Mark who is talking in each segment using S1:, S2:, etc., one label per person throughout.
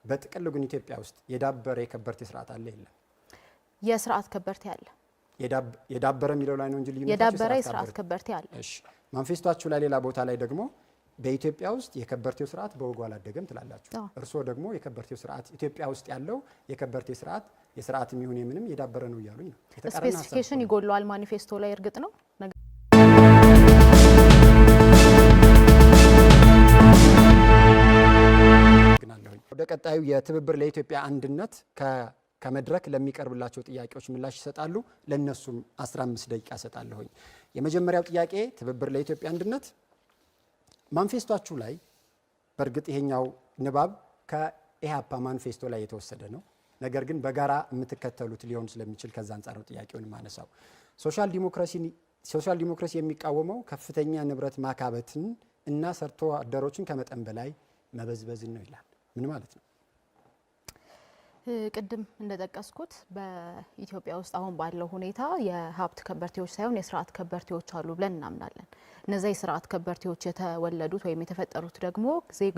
S1: በጥቅሉ ግን ኢትዮጵያ ውስጥ የዳበረ የከበርቴ ስርዓት አለ የለም?
S2: የስርዓት ከበርቴ አለ።
S1: የዳበረ የሚለው ላይ ነው እንጂ ልዩነታቸው
S2: የዳበረ የስርዓት ከበርቴ አለ።
S1: እሺ ማንፌስቷችሁ ላይ ሌላ ቦታ ላይ ደግሞ በኢትዮጵያ ውስጥ የከበርቴው ስርዓት በወጉ አላደገም ትላላችሁ። እርስዎ ደግሞ የከበርቴው ስርዓት ኢትዮጵያ ውስጥ ያለው የከበርቴ ስርዓት የስርዓትም ይሁን የምንም የዳበረ ነው እያሉኝ ነው።
S2: ስፔሲፊኬሽን ይጎለዋል ማኒፌስቶ ላይ እርግጥ ነው።
S1: ወደ ቀጣዩ የትብብር ለኢትዮጵያ አንድነት ከመድረክ ለሚቀርብላቸው ጥያቄዎች ምላሽ ይሰጣሉ። ለነሱም 15 ደቂቃ ሰጣለሁኝ። የመጀመሪያው ጥያቄ ትብብር ለኢትዮጵያ አንድነት ማንፌስቷችሁ ላይ በእርግጥ ይሄኛው ንባብ ከኢሃፓ ማንፌስቶ ላይ የተወሰደ ነው። ነገር ግን በጋራ የምትከተሉት ሊሆን ስለሚችል ከዛ አንጻር ነው ጥያቄውን ማነሳው። ሶሻል ዲሞክራሲ የሚቃወመው ከፍተኛ ንብረት ማካበትን እና ሰርቶ አደሮችን ከመጠን በላይ መበዝበዝን ነው ይላል። ምን ማለት ነው?
S2: ቅድም እንደጠቀስኩት በኢትዮጵያ ውስጥ አሁን ባለው ሁኔታ የሀብት ከበርቴዎች ሳይሆን የስርዓት ከበርቴዎች አሉ ብለን እናምናለን። እነዚህ የስርዓት ከበርቴዎች የተወለዱት ወይም የተፈጠሩት ደግሞ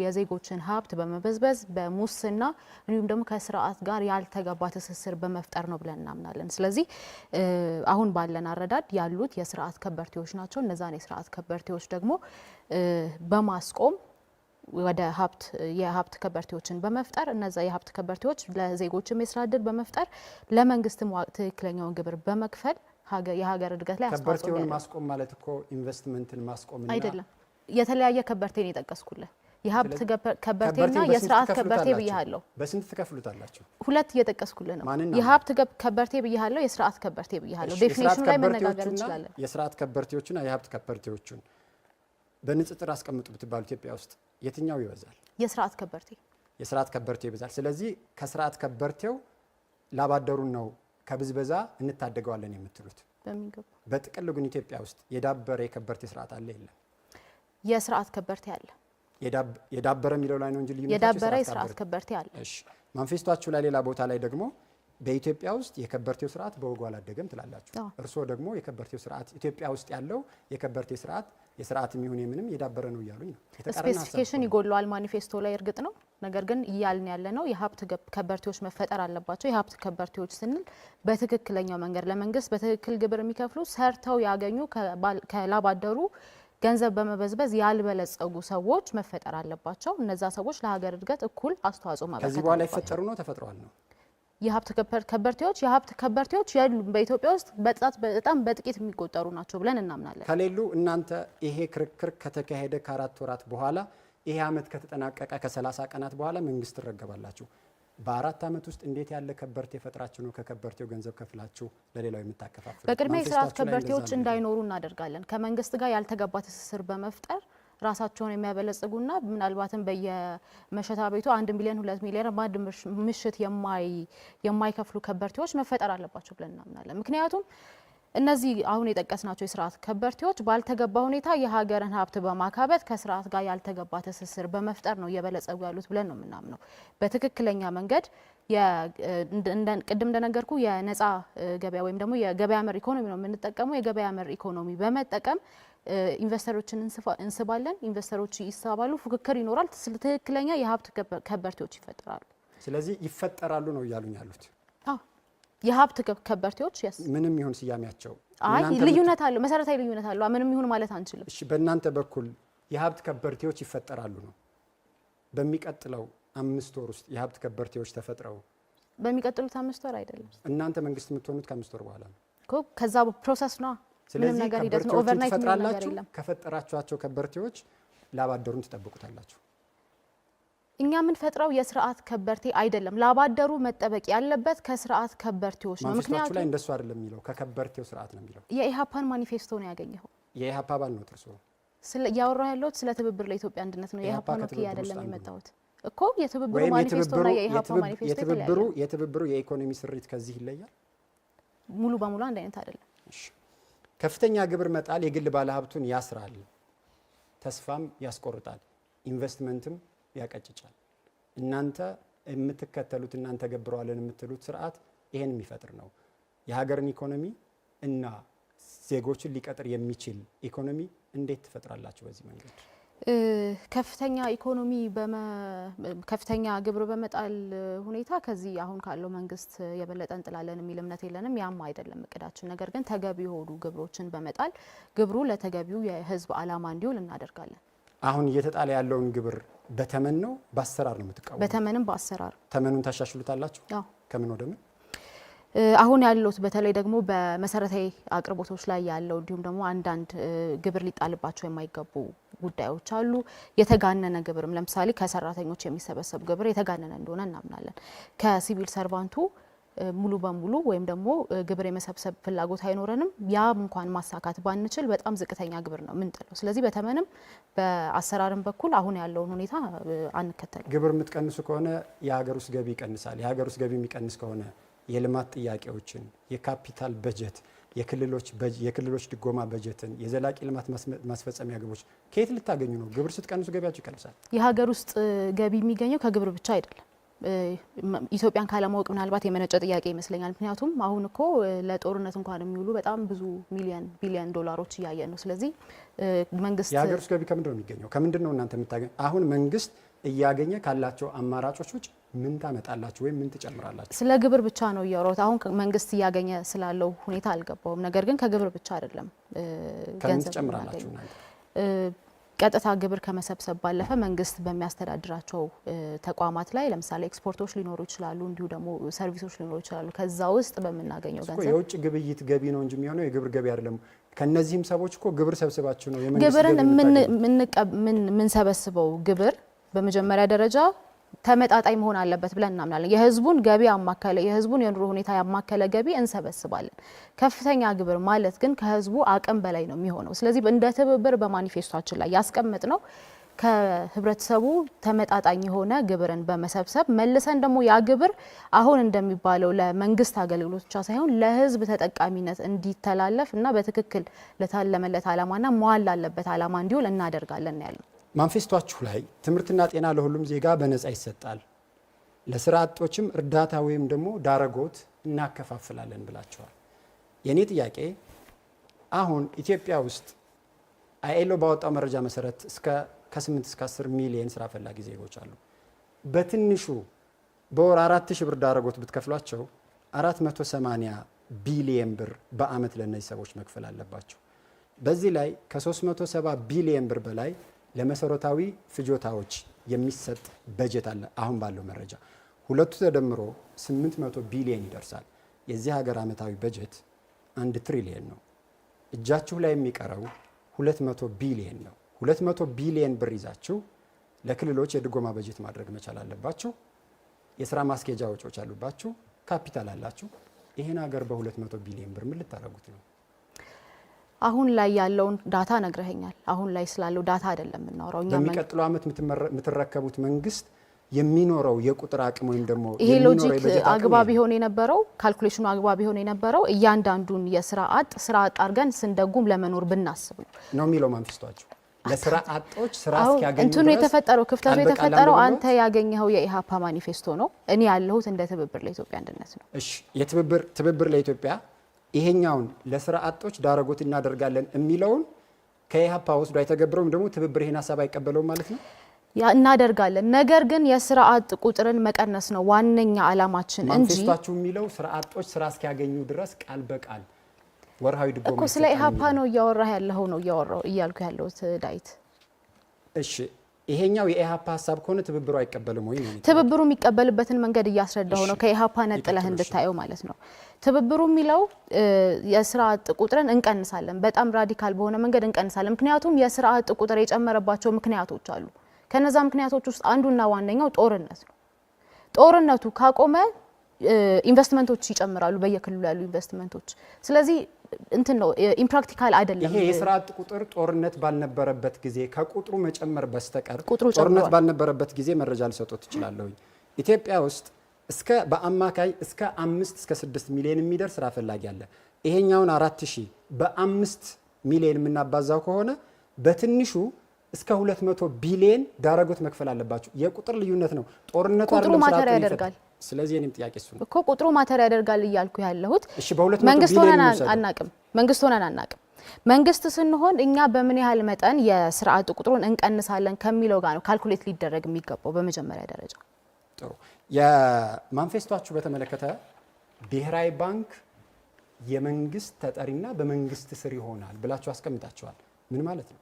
S2: የዜጎችን ሀብት በመበዝበዝ በሙስና እንዲሁም ደግሞ ከስርዓት ጋር ያልተገባ ትስስር በመፍጠር ነው ብለን እናምናለን። ስለዚህ አሁን ባለን አረዳድ ያሉት የስርዓት ከበርቴዎች ናቸው። እነዛን የስርዓት ከበርቴዎች ደግሞ በማስቆም ወደ የሀብት ከበርቴዎችን በመፍጠር እነዛ የሀብት ከበርቴዎች ለዜጎችም የስራ እድል በመፍጠር ለመንግስትም ትክክለኛውን ግብር በመክፈል የሀገር እድገት ላይ አስተዋጽኦ
S1: ከበርቴውን ማስቆም ማለት እኮ ኢንቨስትመንትን ማስቆምና
S2: አይደለም። የተለያየ ከበርቴን የጠቀስኩልህ የሀብት ከበርቴና የስርዓት ከበርቴ ብያለሁ።
S1: በስንት ትከፍሉታላችሁ?
S2: ሁለት እየጠቀስኩልህ ነው። የሀብት ከበርቴ ብያለሁ፣ የስርዓት ከበርቴ ብያለሁ። ዴፊኒሽኑ ላይ መነጋገር እንችላለን።
S1: የስርዓት ከበርቴዎችና የሀብት ከበርቴዎችን በንጽጽር አስቀምጡ ብትባሉ ኢትዮጵያ ውስጥ የትኛው ይበዛል?
S2: የስርዓት ከበርቴ
S1: ይበዛል። ስለዚህ ከስርዓት ከበርቴው ላባደሩን ነው ከብዝበዛ እንታደገዋለን የምትሉት?
S2: በሚገባ።
S1: በጥቅሉ ግን ኢትዮጵያ ውስጥ የዳበረ የከበርቴ ስርዓት አለ የለም?
S2: የስርዓት ከበርቴ አለ።
S1: የዳበረ የሚለው ላይ ነው እንጂ ልዩነታቸው
S2: የዳበረ የስርዓት ከበርቴ አለ።
S1: እሺ ማንፌስቷችሁ ላይ ሌላ ቦታ ላይ ደግሞ በኢትዮጵያ ውስጥ የከበርቴው ስርዓት በወጉ አላደገም ትላላችሁ። እርስዎ ደግሞ የከበርቴው ስርዓት ኢትዮጵያ ውስጥ ያለው የከበርቴ ስርዓት የስርዓትም ይሁን የምንም የዳበረ ነው እያሉኝ ነው።
S2: ስፔሲፊኬሽን ይጎለዋል ማኒፌስቶ ላይ እርግጥ ነው። ነገር ግን እያልን ያለ ነው የሀብት ከበርቴዎች መፈጠር አለባቸው። የሀብት ከበርቴዎች ስንል በትክክለኛው መንገድ ለመንግስት በትክክል ግብር የሚከፍሉ ሰርተው ያገኙ ከላባደሩ ገንዘብ በመበዝበዝ ያልበለጸጉ ሰዎች መፈጠር አለባቸው። እነዛ ሰዎች ለሀገር እድገት እኩል አስተዋጽኦ ማበርከት
S1: ከዚህ በኋላ ይፈጠሩ ነው ተፈጥሯል ነው?
S2: የሀብት ከበርቴዎች ያሉ በኢትዮጵያ ውስጥ በጣም በጥቂት የሚቆጠሩ ናቸው ብለን እናምናለን።
S1: ከሌሉ እናንተ ይሄ ክርክር ከተካሄደ ከ4 ወራት በኋላ ይሄ አመት ከተጠናቀቀ ከ30 ቀናት በኋላ መንግስት ትረገባላችሁ። በ4 አመት ውስጥ እንዴት ያለ ከበርቴ ፈጥራችሁ ነው ከከበርቴው ገንዘብ ከፍላችሁ ለሌላው የምታከፋፍሉ?
S2: በቅድሚያ የስርዓት ከበርቴዎች እንዳይኖሩ እናደርጋለን። ከመንግስት ጋር ያልተገባ ትስስር በመፍጠር ራሳቸውን የሚያበለጽጉና ምናልባትም በየመሸታ ቤቱ 1 ሚሊዮን 2 ሚሊዮን በአንድ ምሽት የማይከፍሉ ከበርቴዎች መፈጠር አለባቸው ብለን እናምናለን። ምክንያቱም እነዚህ አሁን የጠቀስናቸው የስርዓት ከበርቴዎች ባልተገባ ሁኔታ የሀገርን ሀብት በማካበት ከስርዓት ጋር ያልተገባ ትስስር በመፍጠር ነው እየበለጸጉ ያሉት ብለን ነው የምናምነው። በትክክለኛ መንገድ ቅድም እንደነገርኩ የነፃ ገበያ ወይም ደግሞ የገበያ መር ኢኮኖሚ ነው የምንጠቀመው። የገበያ መር ኢኮኖሚ በመጠቀም ኢንቨስተሮችን እንስባለን። ኢንቨስተሮች ይሳባሉ፣ ፉክክር ይኖራል። ትክክለኛ የሀብት ከበርቴዎች ይፈጠራሉ።
S1: ስለዚህ ይፈጠራሉ ነው እያሉኝ ያሉት?
S2: አዎ የሀብት ከበርቴዎች
S1: ምንም ይሁን ስያሜያቸው
S2: ልዩነት አለው፣ መሰረታዊ ልዩነት አለው። ምንም ይሁን ማለት አንችልም።
S1: እሺ በእናንተ በኩል የሀብት ከበርቴዎች ይፈጠራሉ ነው? በሚቀጥለው 5 ወር ውስጥ የሀብት ከበርቴዎች ተፈጥረው
S2: በሚቀጥሉት 5 ወር አይደለም።
S1: እናንተ መንግስት የምትሆኑት ከ5 ወር በኋላ ነው
S2: እኮ። ከዛ ፕሮሰስ ነው።
S1: ስለዚህ ከበርቴዎች ትፈጥራላችሁ። ከፈጠራችኋቸው ከበርቴዎች ላባደሩን ትጠብቁታላችሁ።
S2: እኛ የምንፈጥረው የስርዓት ከበርቴ አይደለም። ላባደሩ መጠበቅ ያለበት ከስርዓት ከበርቴዎች ነው።
S1: ምክንያቱም ላይ እንደሱ አይደለም የሚለው ከከበርቴው ስርዓት ነው የሚለው።
S2: የኢሃፓን ማኒፌስቶ ነው ያገኘው።
S1: የኢሃፓ ባል ነው ጥርሶ
S2: ያወራው ያለው ስለ ትብብር ለኢትዮጵያ አንድነት ነው። የኢሃፓን ነው አይደለም የመጣሁት እኮ። የትብብሩ ማኒፌስቶና የኢሃፓ ማኒፌስቶ
S1: የትብብሩ የኢኮኖሚ ስሪት ከዚህ ይለያል።
S2: ሙሉ በሙሉ አንድ አይነት አይደለም።
S1: ከፍተኛ ግብር መጣል የግል ባለሀብቱን ያስራል፣ ተስፋም ያስቆርጣል፣ ኢንቨስትመንትም ያቀጭጫል። እናንተ የምትከተሉት እናንተ ገብረዋለን የምትሉት ስርዓት ይሄን የሚፈጥር ነው። የሀገርን ኢኮኖሚ እና ዜጎችን ሊቀጥር የሚችል ኢኮኖሚ እንዴት ትፈጥራላችሁ በዚህ መንገድ?
S2: ከፍተኛ ኢኮኖሚ ከፍተኛ ግብር በመጣል ሁኔታ ከዚህ አሁን ካለው መንግስት የበለጠ እንጥላለን የሚል እምነት የለንም። ያም አይደለም እቅዳችን። ነገር ግን ተገቢ የሆኑ ግብሮችን በመጣል ግብሩ ለተገቢው የህዝብ አላማ እንዲውል እናደርጋለን።
S1: አሁን እየተጣለ ያለውን ግብር በተመን ነው በአሰራር ነው የምትቃወሙ?
S2: በተመንም በአሰራር።
S1: ተመኑን ታሻሽሉታላችሁ?
S2: አዎ።
S1: ከምን ወደ ምን?
S2: አሁን ያሉት በተለይ ደግሞ በመሰረታዊ አቅርቦቶች ላይ ያለው እንዲሁም ደግሞ አንዳንድ ግብር ሊጣልባቸው የማይገቡ ጉዳዮች አሉ። የተጋነነ ግብርም ለምሳሌ ከሰራተኞች የሚሰበሰብ ግብር የተጋነነ እንደሆነ እናምናለን። ከሲቪል ሰርቫንቱ ሙሉ በሙሉ ወይም ደግሞ ግብር የመሰብሰብ ፍላጎት አይኖረንም። ያም እንኳን ማሳካት ባንችል በጣም ዝቅተኛ ግብር ነው ምንጥለው። ስለዚህ በተመንም በአሰራርም በኩል አሁን ያለውን ሁኔታ አንከተልም።
S1: ግብር የምትቀንሱ ከሆነ የሀገር ውስጥ ገቢ ይቀንሳል። የሀገር ውስጥ ገቢ የሚቀንስ ከሆነ የልማት ጥያቄዎችን፣ የካፒታል በጀት፣ የክልሎች ድጎማ በጀትን፣ የዘላቂ ልማት ማስፈጸሚያ ግቦች ከየት ልታገኙ ነው? ግብር ስትቀንሱ ገቢያችሁ ይቀንሳል። የሀገር
S2: ውስጥ ገቢ የሚገኘው ከግብር ብቻ አይደለም። ኢትዮጵያን ካለማወቅ ምናልባት የመነጨ ጥያቄ ይመስለኛል። ምክንያቱም አሁን እኮ ለጦርነት እንኳን የሚውሉ በጣም ብዙ ቢሊዮን ዶላሮች እያየን ነው። ስለዚህ መንግስት
S1: የሀገር ውስጥ ገቢ ከምንድን ነው የሚገኘው? ከምንድን ነው እናንተ የምታገኙ? አሁን መንግስት እያገኘ ካላቸው አማራጮች ውጭ ምን ታመጣላችሁ ወይም ምን ትጨምራላችሁ?
S2: ስለ ግብር ብቻ ነው እያወራሁት። አሁን መንግስት እያገኘ ስላለው ሁኔታ አልገባውም። ነገር ግን ከግብር ብቻ አይደለም
S1: ገንዘብ ትጨምራላችሁ እናንተ?
S2: ቀጥታ ግብር ከመሰብሰብ ባለፈ መንግስት በሚያስተዳድራቸው ተቋማት ላይ ለምሳሌ ኤክስፖርቶች ሊኖሩ ይችላሉ፣ እንዲሁ ደግሞ ሰርቪሶች ሊኖሩ ይችላሉ። ከዛ ውስጥ በምናገኘው ገንዘብ
S1: የውጭ ግብይት ገቢ ነው እንጂ የሚሆነው የግብር ገቢ አይደለም። ከነዚህም ሰዎች እኮ ግብር ሰብስባችሁ ነው የመንግስት
S2: ግብርን የምንሰበስበው ግብር በመጀመሪያ ደረጃ ተመጣጣኝ መሆን አለበት ብለን እናምናለን። የህዝቡን ገቢ ያማከለ የህዝቡን የኑሮ ሁኔታ ያማከለ ገቢ እንሰበስባለን። ከፍተኛ ግብር ማለት ግን ከህዝቡ አቅም በላይ ነው የሚሆነው። ስለዚህ እንደ ትብብር በማኒፌስቶችን ላይ ያስቀምጥ ነው ከህብረተሰቡ ተመጣጣኝ የሆነ ግብርን በመሰብሰብ መልሰን ደግሞ ያ ግብር አሁን እንደሚባለው ለመንግስት አገልግሎት ብቻ ሳይሆን ለህዝብ ተጠቃሚነት እንዲተላለፍ እና በትክክል ለታለመለት አላማና መዋል ላለበት አላማ እንዲውል እናደርጋለን ያለው።
S1: ማንፌስቷችሁ ላይ ትምህርትና ጤና ለሁሉም ዜጋ በነጻ ይሰጣል፣ ለስራ አጦችም እርዳታ ወይም ደግሞ ዳረጎት እናከፋፍላለን ብላችኋል። የኔ ጥያቄ አሁን ኢትዮጵያ ውስጥ አይኤልኦ ባወጣው መረጃ መሰረት ከ8 እስከ 10 ሚሊዮን ስራ ፈላጊ ዜጎች አሉ። በትንሹ በወር 4000 ብር ዳረጎት ብትከፍሏቸው 480 ቢሊዮን ብር በአመት ለነዚህ ሰዎች መክፈል አለባቸው። በዚህ ላይ ከ370 ቢሊዮን ብር በላይ ለመሰረታዊ ፍጆታዎች የሚሰጥ በጀት አለ። አሁን ባለው መረጃ ሁለቱ ተደምሮ 800 ቢሊዮን ይደርሳል። የዚህ ሀገር አመታዊ በጀት 1 ትሪሊዮን ነው። እጃችሁ ላይ የሚቀረው 200 ቢሊዮን ነው። 200 ቢሊዮን ብር ይዛችሁ ለክልሎች የድጎማ በጀት ማድረግ መቻል አለባችሁ። የስራ ማስኬጃ ወጪዎች አሉባችሁ። ካፒታል አላችሁ። ይሄን ሀገር በ200 ቢሊዮን ብር ምን ልታረጉት ነው?
S2: አሁን ላይ ያለውን ዳታ ነግረኸኛል። አሁን ላይ ስላለው ዳታ አይደለም የምናወራው።
S1: በሚቀጥለው አመት የምትረከቡት መንግስት የሚኖረው የቁጥር አቅም ወይም ደግሞ
S2: ይሄ ሎጂክ አግባብ ይሆን የነበረው ካልኩሌሽኑ አግባብ ይሆን የነበረው እያንዳንዱን የስራ አጥ አድርገን ስንደጉም ለመኖር ብናስብ ነው
S1: የሚለው ማንፌስቷችሁ። ለስራ አጦች ስራ እስኪያገኙ
S2: እንትኑ የተፈጠረው ክፍተቱ የተፈጠረው አንተ ያገኘኸው የኢሃፓ ማኒፌስቶ ነው። እኔ ያለሁት እንደ ትብብር ለኢትዮጵያ አንድነት ነው።
S1: እሺ ትብብር ለኢትዮጵያ ይሄኛውን ለስራ አጦች ዳረጎት እናደርጋለን የሚለውን ከኢሃፓ ወስዶ አይተገብረውም። ደግሞ ትብብር ይሄን ሀሳብ አይቀበለውም ማለት ነው።
S2: ያ እናደርጋለን። ነገር ግን የስራ አጥ ቁጥርን መቀነስ ነው ዋነኛ አላማችን እንጂ
S1: ማንፌስቷችሁ የሚለው ስራ አጦች ስራ እስኪያገኙ ድረስ ቃል በቃል ወርሃዊ ድጎማ
S2: እኮ ስለ ኢሃፓ ነው እያወራህ ያለኸው ነው እያልኩ ያለሁት ዳዊት።
S1: እሺ ይሄኛው የኢሃፓ ሀሳብ ከሆነ ትብብሩ አይቀበልም ወይ?
S2: ትብብሩ የሚቀበልበትን መንገድ እያስረዳሁ ነው። ከኢሃፓ ነጥለህ እንድታየው ማለት ነው። ትብብሩ የሚለው የስራ አጥ ቁጥርን እንቀንሳለን፣ በጣም ራዲካል በሆነ መንገድ እንቀንሳለን። ምክንያቱም የስራ አጥ ቁጥር የጨመረባቸው ምክንያቶች አሉ። ከነዛ ምክንያቶች ውስጥ አንዱና ዋነኛው ጦርነት ነው። ጦርነቱ ካቆመ ኢንቨስትመንቶች ይጨምራሉ፣ በየክልሉ ያሉ ኢንቨስትመንቶች። ስለዚህ እንትን ነው ኢምፕራክቲካል አይደለም።
S1: ይሄ የስራ አጥ ቁጥር ጦርነት ባልነበረበት ጊዜ ከቁጥሩ መጨመር በስተቀር ጦርነት ባልነበረበት ጊዜ መረጃ ልሰጥዎት እችላለሁ። ኢትዮጵያ ውስጥ በአማካይ እስከ 5 እስከ 6 ሚሊዮን የሚደርስ ስራ ፈላጊ አለ። ይሄኛውን 4000 በ5 ሚሊዮን የምናባዛው ከሆነ በትንሹ እስከ 200 ቢሊዮን ዳረጎት መክፈል አለባችሁ። የቁጥር ልዩነት ነው። ጦርነቱ
S2: ቁጥሩ ማተር ያደርጋል።
S1: ስለዚህ እኔም ጥያቄ እሱ ነው
S2: እኮ ቁጥሩ ማተር ያደርጋል እያልኩ ያለሁት።
S1: እሺ በ200
S2: መንግስት ሆነን አናቅም። መንግስት ስንሆን እኛ በምን ያህል መጠን የስራ አጥ ቁጥሩን እንቀንሳለን ከሚለው ጋር ነው ካልኩሌት ሊደረግ የሚገባው በመጀመሪያ ደረጃ።
S1: ጥሩ። የማንፌስቷችሁ በተመለከተ ብሔራዊ ባንክ የመንግስት ተጠሪና በመንግስት ስር ይሆናል ብላችሁ አስቀምጣችኋል። ምን ማለት ነው?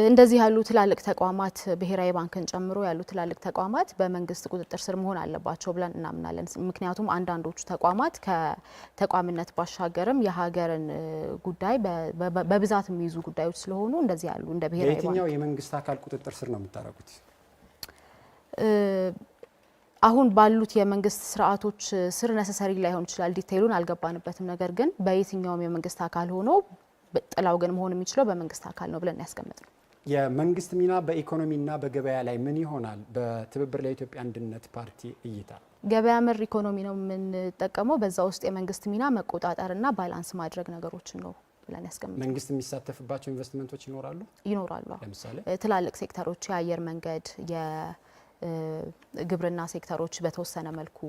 S2: እንደዚህ ያሉ ትላልቅ ተቋማት ብሔራዊ ባንክን ጨምሮ ያሉ ትላልቅ ተቋማት በመንግስት ቁጥጥር ስር መሆን አለባቸው ብለን እናምናለን። ምክንያቱም አንዳንዶቹ ተቋማት ከተቋምነት ባሻገርም የሀገርን ጉዳይ በብዛት የሚይዙ ጉዳዮች ስለሆኑ እንደዚህ ያሉ እንደ ብሔራዊ ባንክ
S1: የትኛው የመንግስት አካል ቁጥጥር ስር ነው የምታደርጉት?
S2: አሁን ባሉት የመንግስት ስርዓቶች ስር ነሰሰሪ ላይሆን ይችላል፣ ዲቴይሉን አልገባንበትም። ነገር ግን በየትኛውም የመንግስት አካል ሆኖ ጥላው ግን መሆን የሚችለው በመንግስት አካል ነው ብለን ያስቀምጥነው።
S1: የመንግስት ሚና በኢኮኖሚና በገበያ ላይ ምን ይሆናል? በትብብር ለኢትዮጵያ አንድነት ፓርቲ እይታ
S2: ገበያ መር ኢኮኖሚ ነው የምንጠቀመው። በዛ ውስጥ የመንግስት ሚና መቆጣጠርና ባላንስ ማድረግ ነገሮችን ነው ብለን ያስቀምጥነው።
S1: መንግስት የሚሳተፍባቸው ኢንቨስትመንቶች ይኖራሉ።
S2: ለምሳሌ ትላልቅ ሴክተሮች፣ የአየር መንገድ፣ የግብርና ሴክተሮች በተወሰነ መልኩ፣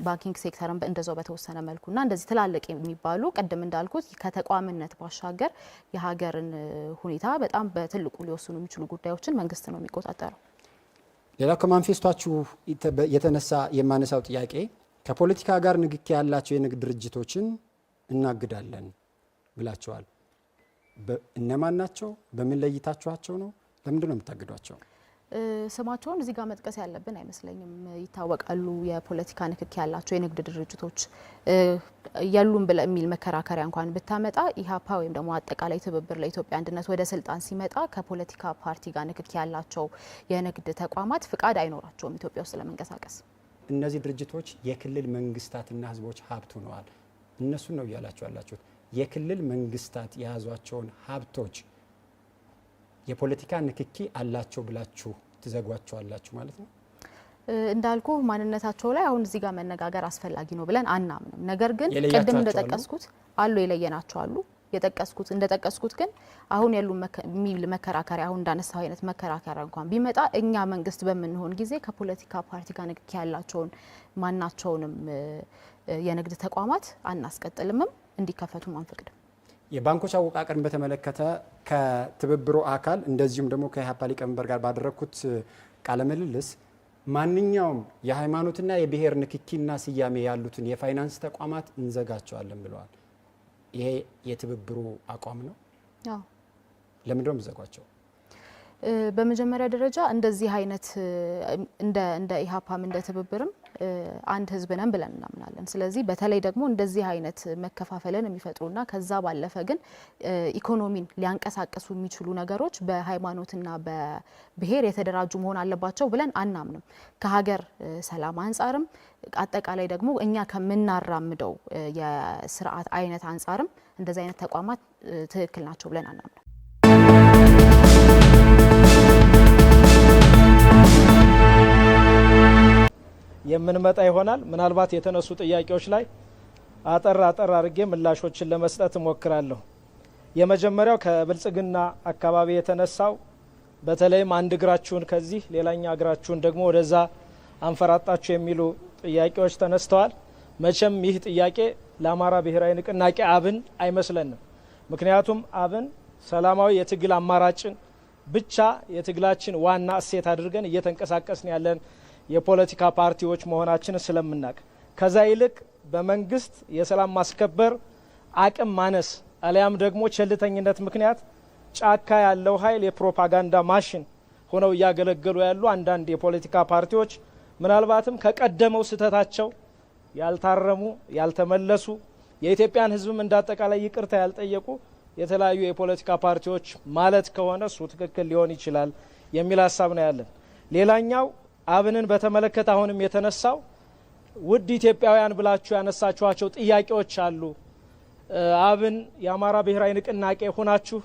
S2: ባንኪንግ ሴክተርን እንደዛው በተወሰነ መልኩና እንደዚህ ትላልቅ የሚባሉ ቀደም እንዳልኩት ከተቋምነት ባሻገር የሀገርን ሁኔታ በጣም በትልቁ ሊወስኑ የሚችሉ ጉዳዮችን መንግስት ነው የሚቆጣጠረው።
S1: ሌላው ከማንፌስቷችሁ የተነሳ የማነሳው ጥያቄ ከፖለቲካ ጋር ንክኪ ያላቸው የንግድ ድርጅቶችን እናግዳለን ብላቸዋል። እነማን ናቸው? በምን ለይታችኋቸው ነው? ለምንድን ነው የምታግዷቸው?
S2: ስማቸውን እዚህ ጋር መጥቀስ ያለብን አይመስለኝም። ይታወቃሉ። የፖለቲካ ንክኪ ያላቸው የንግድ ድርጅቶች ያሉን ብለ የሚል መከራከሪያ እንኳን ብታመጣ ኢህአፓ ወይም ደግሞ አጠቃላይ ትብብር ለኢትዮጵያ አንድነት ወደ ስልጣን ሲመጣ ከፖለቲካ ፓርቲ ጋር ንክኪ ያላቸው የንግድ ተቋማት ፍቃድ አይኖራቸውም ኢትዮጵያ ውስጥ ለመንቀሳቀስ።
S1: እነዚህ ድርጅቶች የክልል መንግስታትና ህዝቦች ሀብት ሆነዋል። እነሱን ነው እያላችሁ ያላችሁት። የክልል መንግስታት የያዟቸውን ሀብቶች የፖለቲካ ንክኪ አላቸው ብላችሁ ትዘጓቸዋላችሁ ማለት ነው?
S2: እንዳልኩ ማንነታቸው ላይ አሁን እዚህ ጋር መነጋገር አስፈላጊ ነው ብለን አናምንም። ነገር ግን ቅድም እንደጠቀስኩት አሉ፣ የለየናቸው አሉ። እንደጠቀስኩት ግን አሁን ያሉ የሚል መከራከሪያ አሁን እንዳነሳው አይነት መከራከሪያ እንኳን ቢመጣ እኛ መንግስት በምንሆን ጊዜ ከፖለቲካ ፓርቲ ጋር ንክኪ ያላቸውን ማናቸውንም የንግድ ተቋማት አናስቀጥልምም፣ እንዲከፈቱም አንፈቅድም።
S1: የባንኮች አወቃቀርን በተመለከተ ከትብብሩ አካል እንደዚሁም ደግሞ ከኢህአፓ ሊቀመንበር ጋር ባደረግኩት ቃለ ምልልስ ማንኛውም የሃይማኖትና የብሔር ንክኪና ስያሜ ያሉትን የፋይናንስ ተቋማት እንዘጋቸዋለን ብለዋል። ይሄ የትብብሩ አቋም ነው?
S2: አዎ።
S1: ለምንድን ነው የምዘጓቸው?
S2: በመጀመሪያ ደረጃ እንደዚህ አይነት እንደ ኢህአፓም እንደ ትብብርም አንድ ህዝብ ነን ብለን እናምናለን። ስለዚህ በተለይ ደግሞ እንደዚህ አይነት መከፋፈልን የሚፈጥሩና ከዛ ባለፈ ግን ኢኮኖሚን ሊያንቀሳቀሱ የሚችሉ ነገሮች በሃይማኖትና በብሔር የተደራጁ መሆን አለባቸው ብለን አናምንም። ከሀገር ሰላም አንጻርም አጠቃላይ ደግሞ እኛ ከምናራምደው የስርዓት አይነት አንጻርም እንደዚህ አይነት ተቋማት ትክክል ናቸው ብለን አናምንም።
S3: የምንመጣ ይሆናል። ምናልባት የተነሱ ጥያቄዎች ላይ አጠር አድርጌ ምላሾችን ለመስጠት እሞክራለሁ። የመጀመሪያው ከብልጽግና አካባቢ የተነሳው በተለይም አንድ እግራችሁን ከዚህ ሌላኛ እግራችሁን ደግሞ ወደዛ አንፈራጣችሁ የሚሉ ጥያቄዎች ተነስተዋል። መቼም ይህ ጥያቄ ለአማራ ብሔራዊ ንቅናቄ አብን አይመስለንም። ምክንያቱም አብን ሰላማዊ የትግል አማራጭን ብቻ የትግላችን ዋና እሴት አድርገን እየተንቀሳቀስን ያለን የፖለቲካ ፓርቲዎች መሆናችንን ስለምናቅ ከዛ ይልቅ በመንግስት የሰላም ማስከበር አቅም ማነስ አሊያም ደግሞ ቸልተኝነት ምክንያት ጫካ ያለው ኃይል የፕሮፓጋንዳ ማሽን ሆነው እያገለገሉ ያሉ አንዳንድ የፖለቲካ ፓርቲዎች ምናልባትም ከቀደመው ስህተታቸው ያልታረሙ ያልተመለሱ የኢትዮጵያን ሕዝብም እንዳጠቃላይ ይቅርታ ያልጠየቁ የተለያዩ የፖለቲካ ፓርቲዎች ማለት ከሆነ እሱ ትክክል ሊሆን ይችላል የሚል ሀሳብ ነው ያለን። ሌላኛው አብንን በተመለከተ አሁንም የተነሳው ውድ ኢትዮጵያውያን ብላችሁ ያነሳችኋቸው ጥያቄዎች አሉ። አብን የአማራ ብሔራዊ ንቅናቄ ሆናችሁ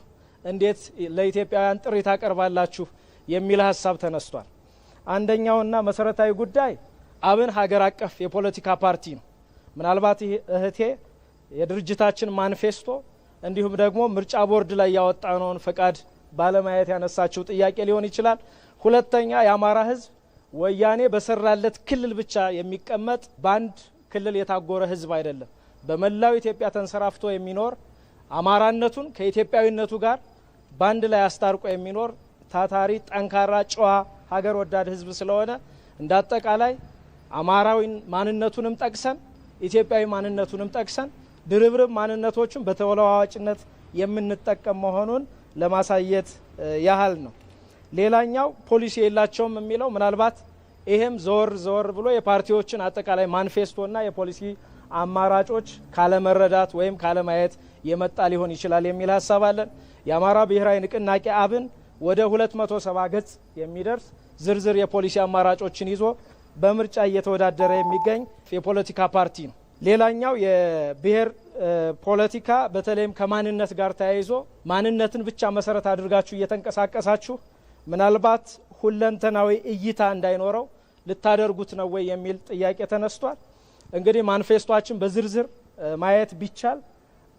S3: እንዴት ለኢትዮጵያውያን ጥሪ ታቀርባላችሁ የሚል ሀሳብ ተነስቷል። አንደኛውና መሰረታዊ ጉዳይ አብን ሀገር አቀፍ የፖለቲካ ፓርቲ ነው። ምናልባት እህቴ የድርጅታችን ማኒፌስቶ እንዲሁም ደግሞ ምርጫ ቦርድ ላይ ያወጣነውን ፈቃድ ባለማየት ያነሳችው ጥያቄ ሊሆን ይችላል። ሁለተኛ የአማራ ህዝብ ወያኔ በሰራለት ክልል ብቻ የሚቀመጥ በአንድ ክልል የታጎረ ህዝብ አይደለም። በመላው ኢትዮጵያ ተንሰራፍቶ የሚኖር አማራነቱን ከኢትዮጵያዊነቱ ጋር ባንድ ላይ አስታርቆ የሚኖር ታታሪ ጠንካራ ጨዋ ሀገር ወዳድ ህዝብ ስለሆነ እንዳጠቃላይ አማራዊ ማንነቱንም ጠቅሰን ኢትዮጵያዊ ማንነቱንም ጠቅሰን ድርብርብ ማንነቶችን በተወላዋጭነት የምንጠቀም መሆኑን ለማሳየት ያህል ነው። ሌላኛው ፖሊሲ የላቸውም የሚለው ምናልባት ይሄም ዘወር ብሎ የፓርቲዎችን አጠቃላይ ማኒፌስቶና የፖሊሲ አማራጮች ካለመረዳት ወይም ካለማየት የመጣ ሊሆን ይችላል የሚል ሀሳብ አለን። የአማራ ብሔራዊ ንቅናቄ አብን ወደ 270 ገጽ የሚደርስ ዝርዝር የፖሊሲ አማራጮችን ይዞ በምርጫ እየተወዳደረ የሚገኝ የፖለቲካ ፓርቲ ነው። ሌላኛው የብሔር ፖለቲካ በተለይም ከማንነት ጋር ተያይዞ ማንነትን ብቻ መሰረት አድርጋችሁ እየተንቀሳቀሳችሁ ምናልባት ሁለንተናዊ እይታ እንዳይኖረው ልታደርጉት ነው ወይ የሚል ጥያቄ ተነስቷል። እንግዲህ ማኒፌስቶአችን በዝርዝር ማየት ቢቻል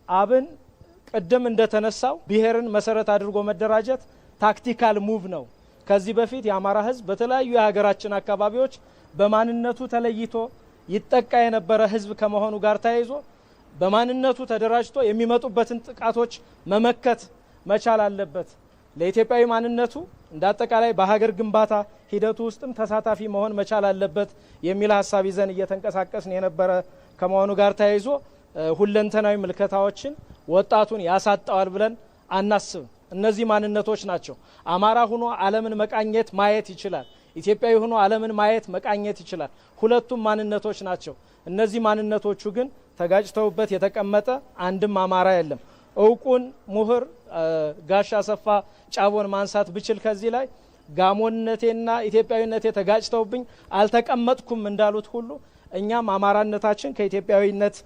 S3: አብን ቀደም እንደተነሳው ብሔርን መሰረት አድርጎ መደራጀት ታክቲካል ሙቭ ነው። ከዚህ በፊት የአማራ ህዝብ በተለያዩ የሀገራችን አካባቢዎች በማንነቱ ተለይቶ ይጠቃ የነበረ ህዝብ ከመሆኑ ጋር ተያይዞ በማንነቱ ተደራጅቶ የሚመጡበትን ጥቃቶች መመከት መቻል አለበት። ለኢትዮጵያዊ ማንነቱ እንዳጠቃላይ በሀገር ግንባታ ሂደቱ ውስጥም ተሳታፊ መሆን መቻል አለበት የሚል ሀሳብ ይዘን እየተንቀሳቀስን የነበረ ከመሆኑ ጋር ተያይዞ ሁለንተናዊ ምልከታዎችን ወጣቱን ያሳጣዋል ብለን አናስብም። እነዚህ ማንነቶች ናቸው። አማራ ሆኖ ዓለምን መቃኘት ማየት ይችላል። ኢትዮጵያዊ ሆኖ ዓለምን ማየት መቃኘት ይችላል። ሁለቱም ማንነቶች ናቸው። እነዚህ ማንነቶቹ ግን ተጋጭተውበት የተቀመጠ አንድም አማራ የለም። እውቁን ምሁር ጋሽ አሰፋ ጫቦን ማንሳት ብችል ከዚህ ላይ ጋሞነቴና ኢትዮጵያዊነቴ ተጋጭተውብኝ አልተቀመጥኩም እንዳሉት ሁሉ እኛም አማራነታችን ከኢትዮጵያዊነት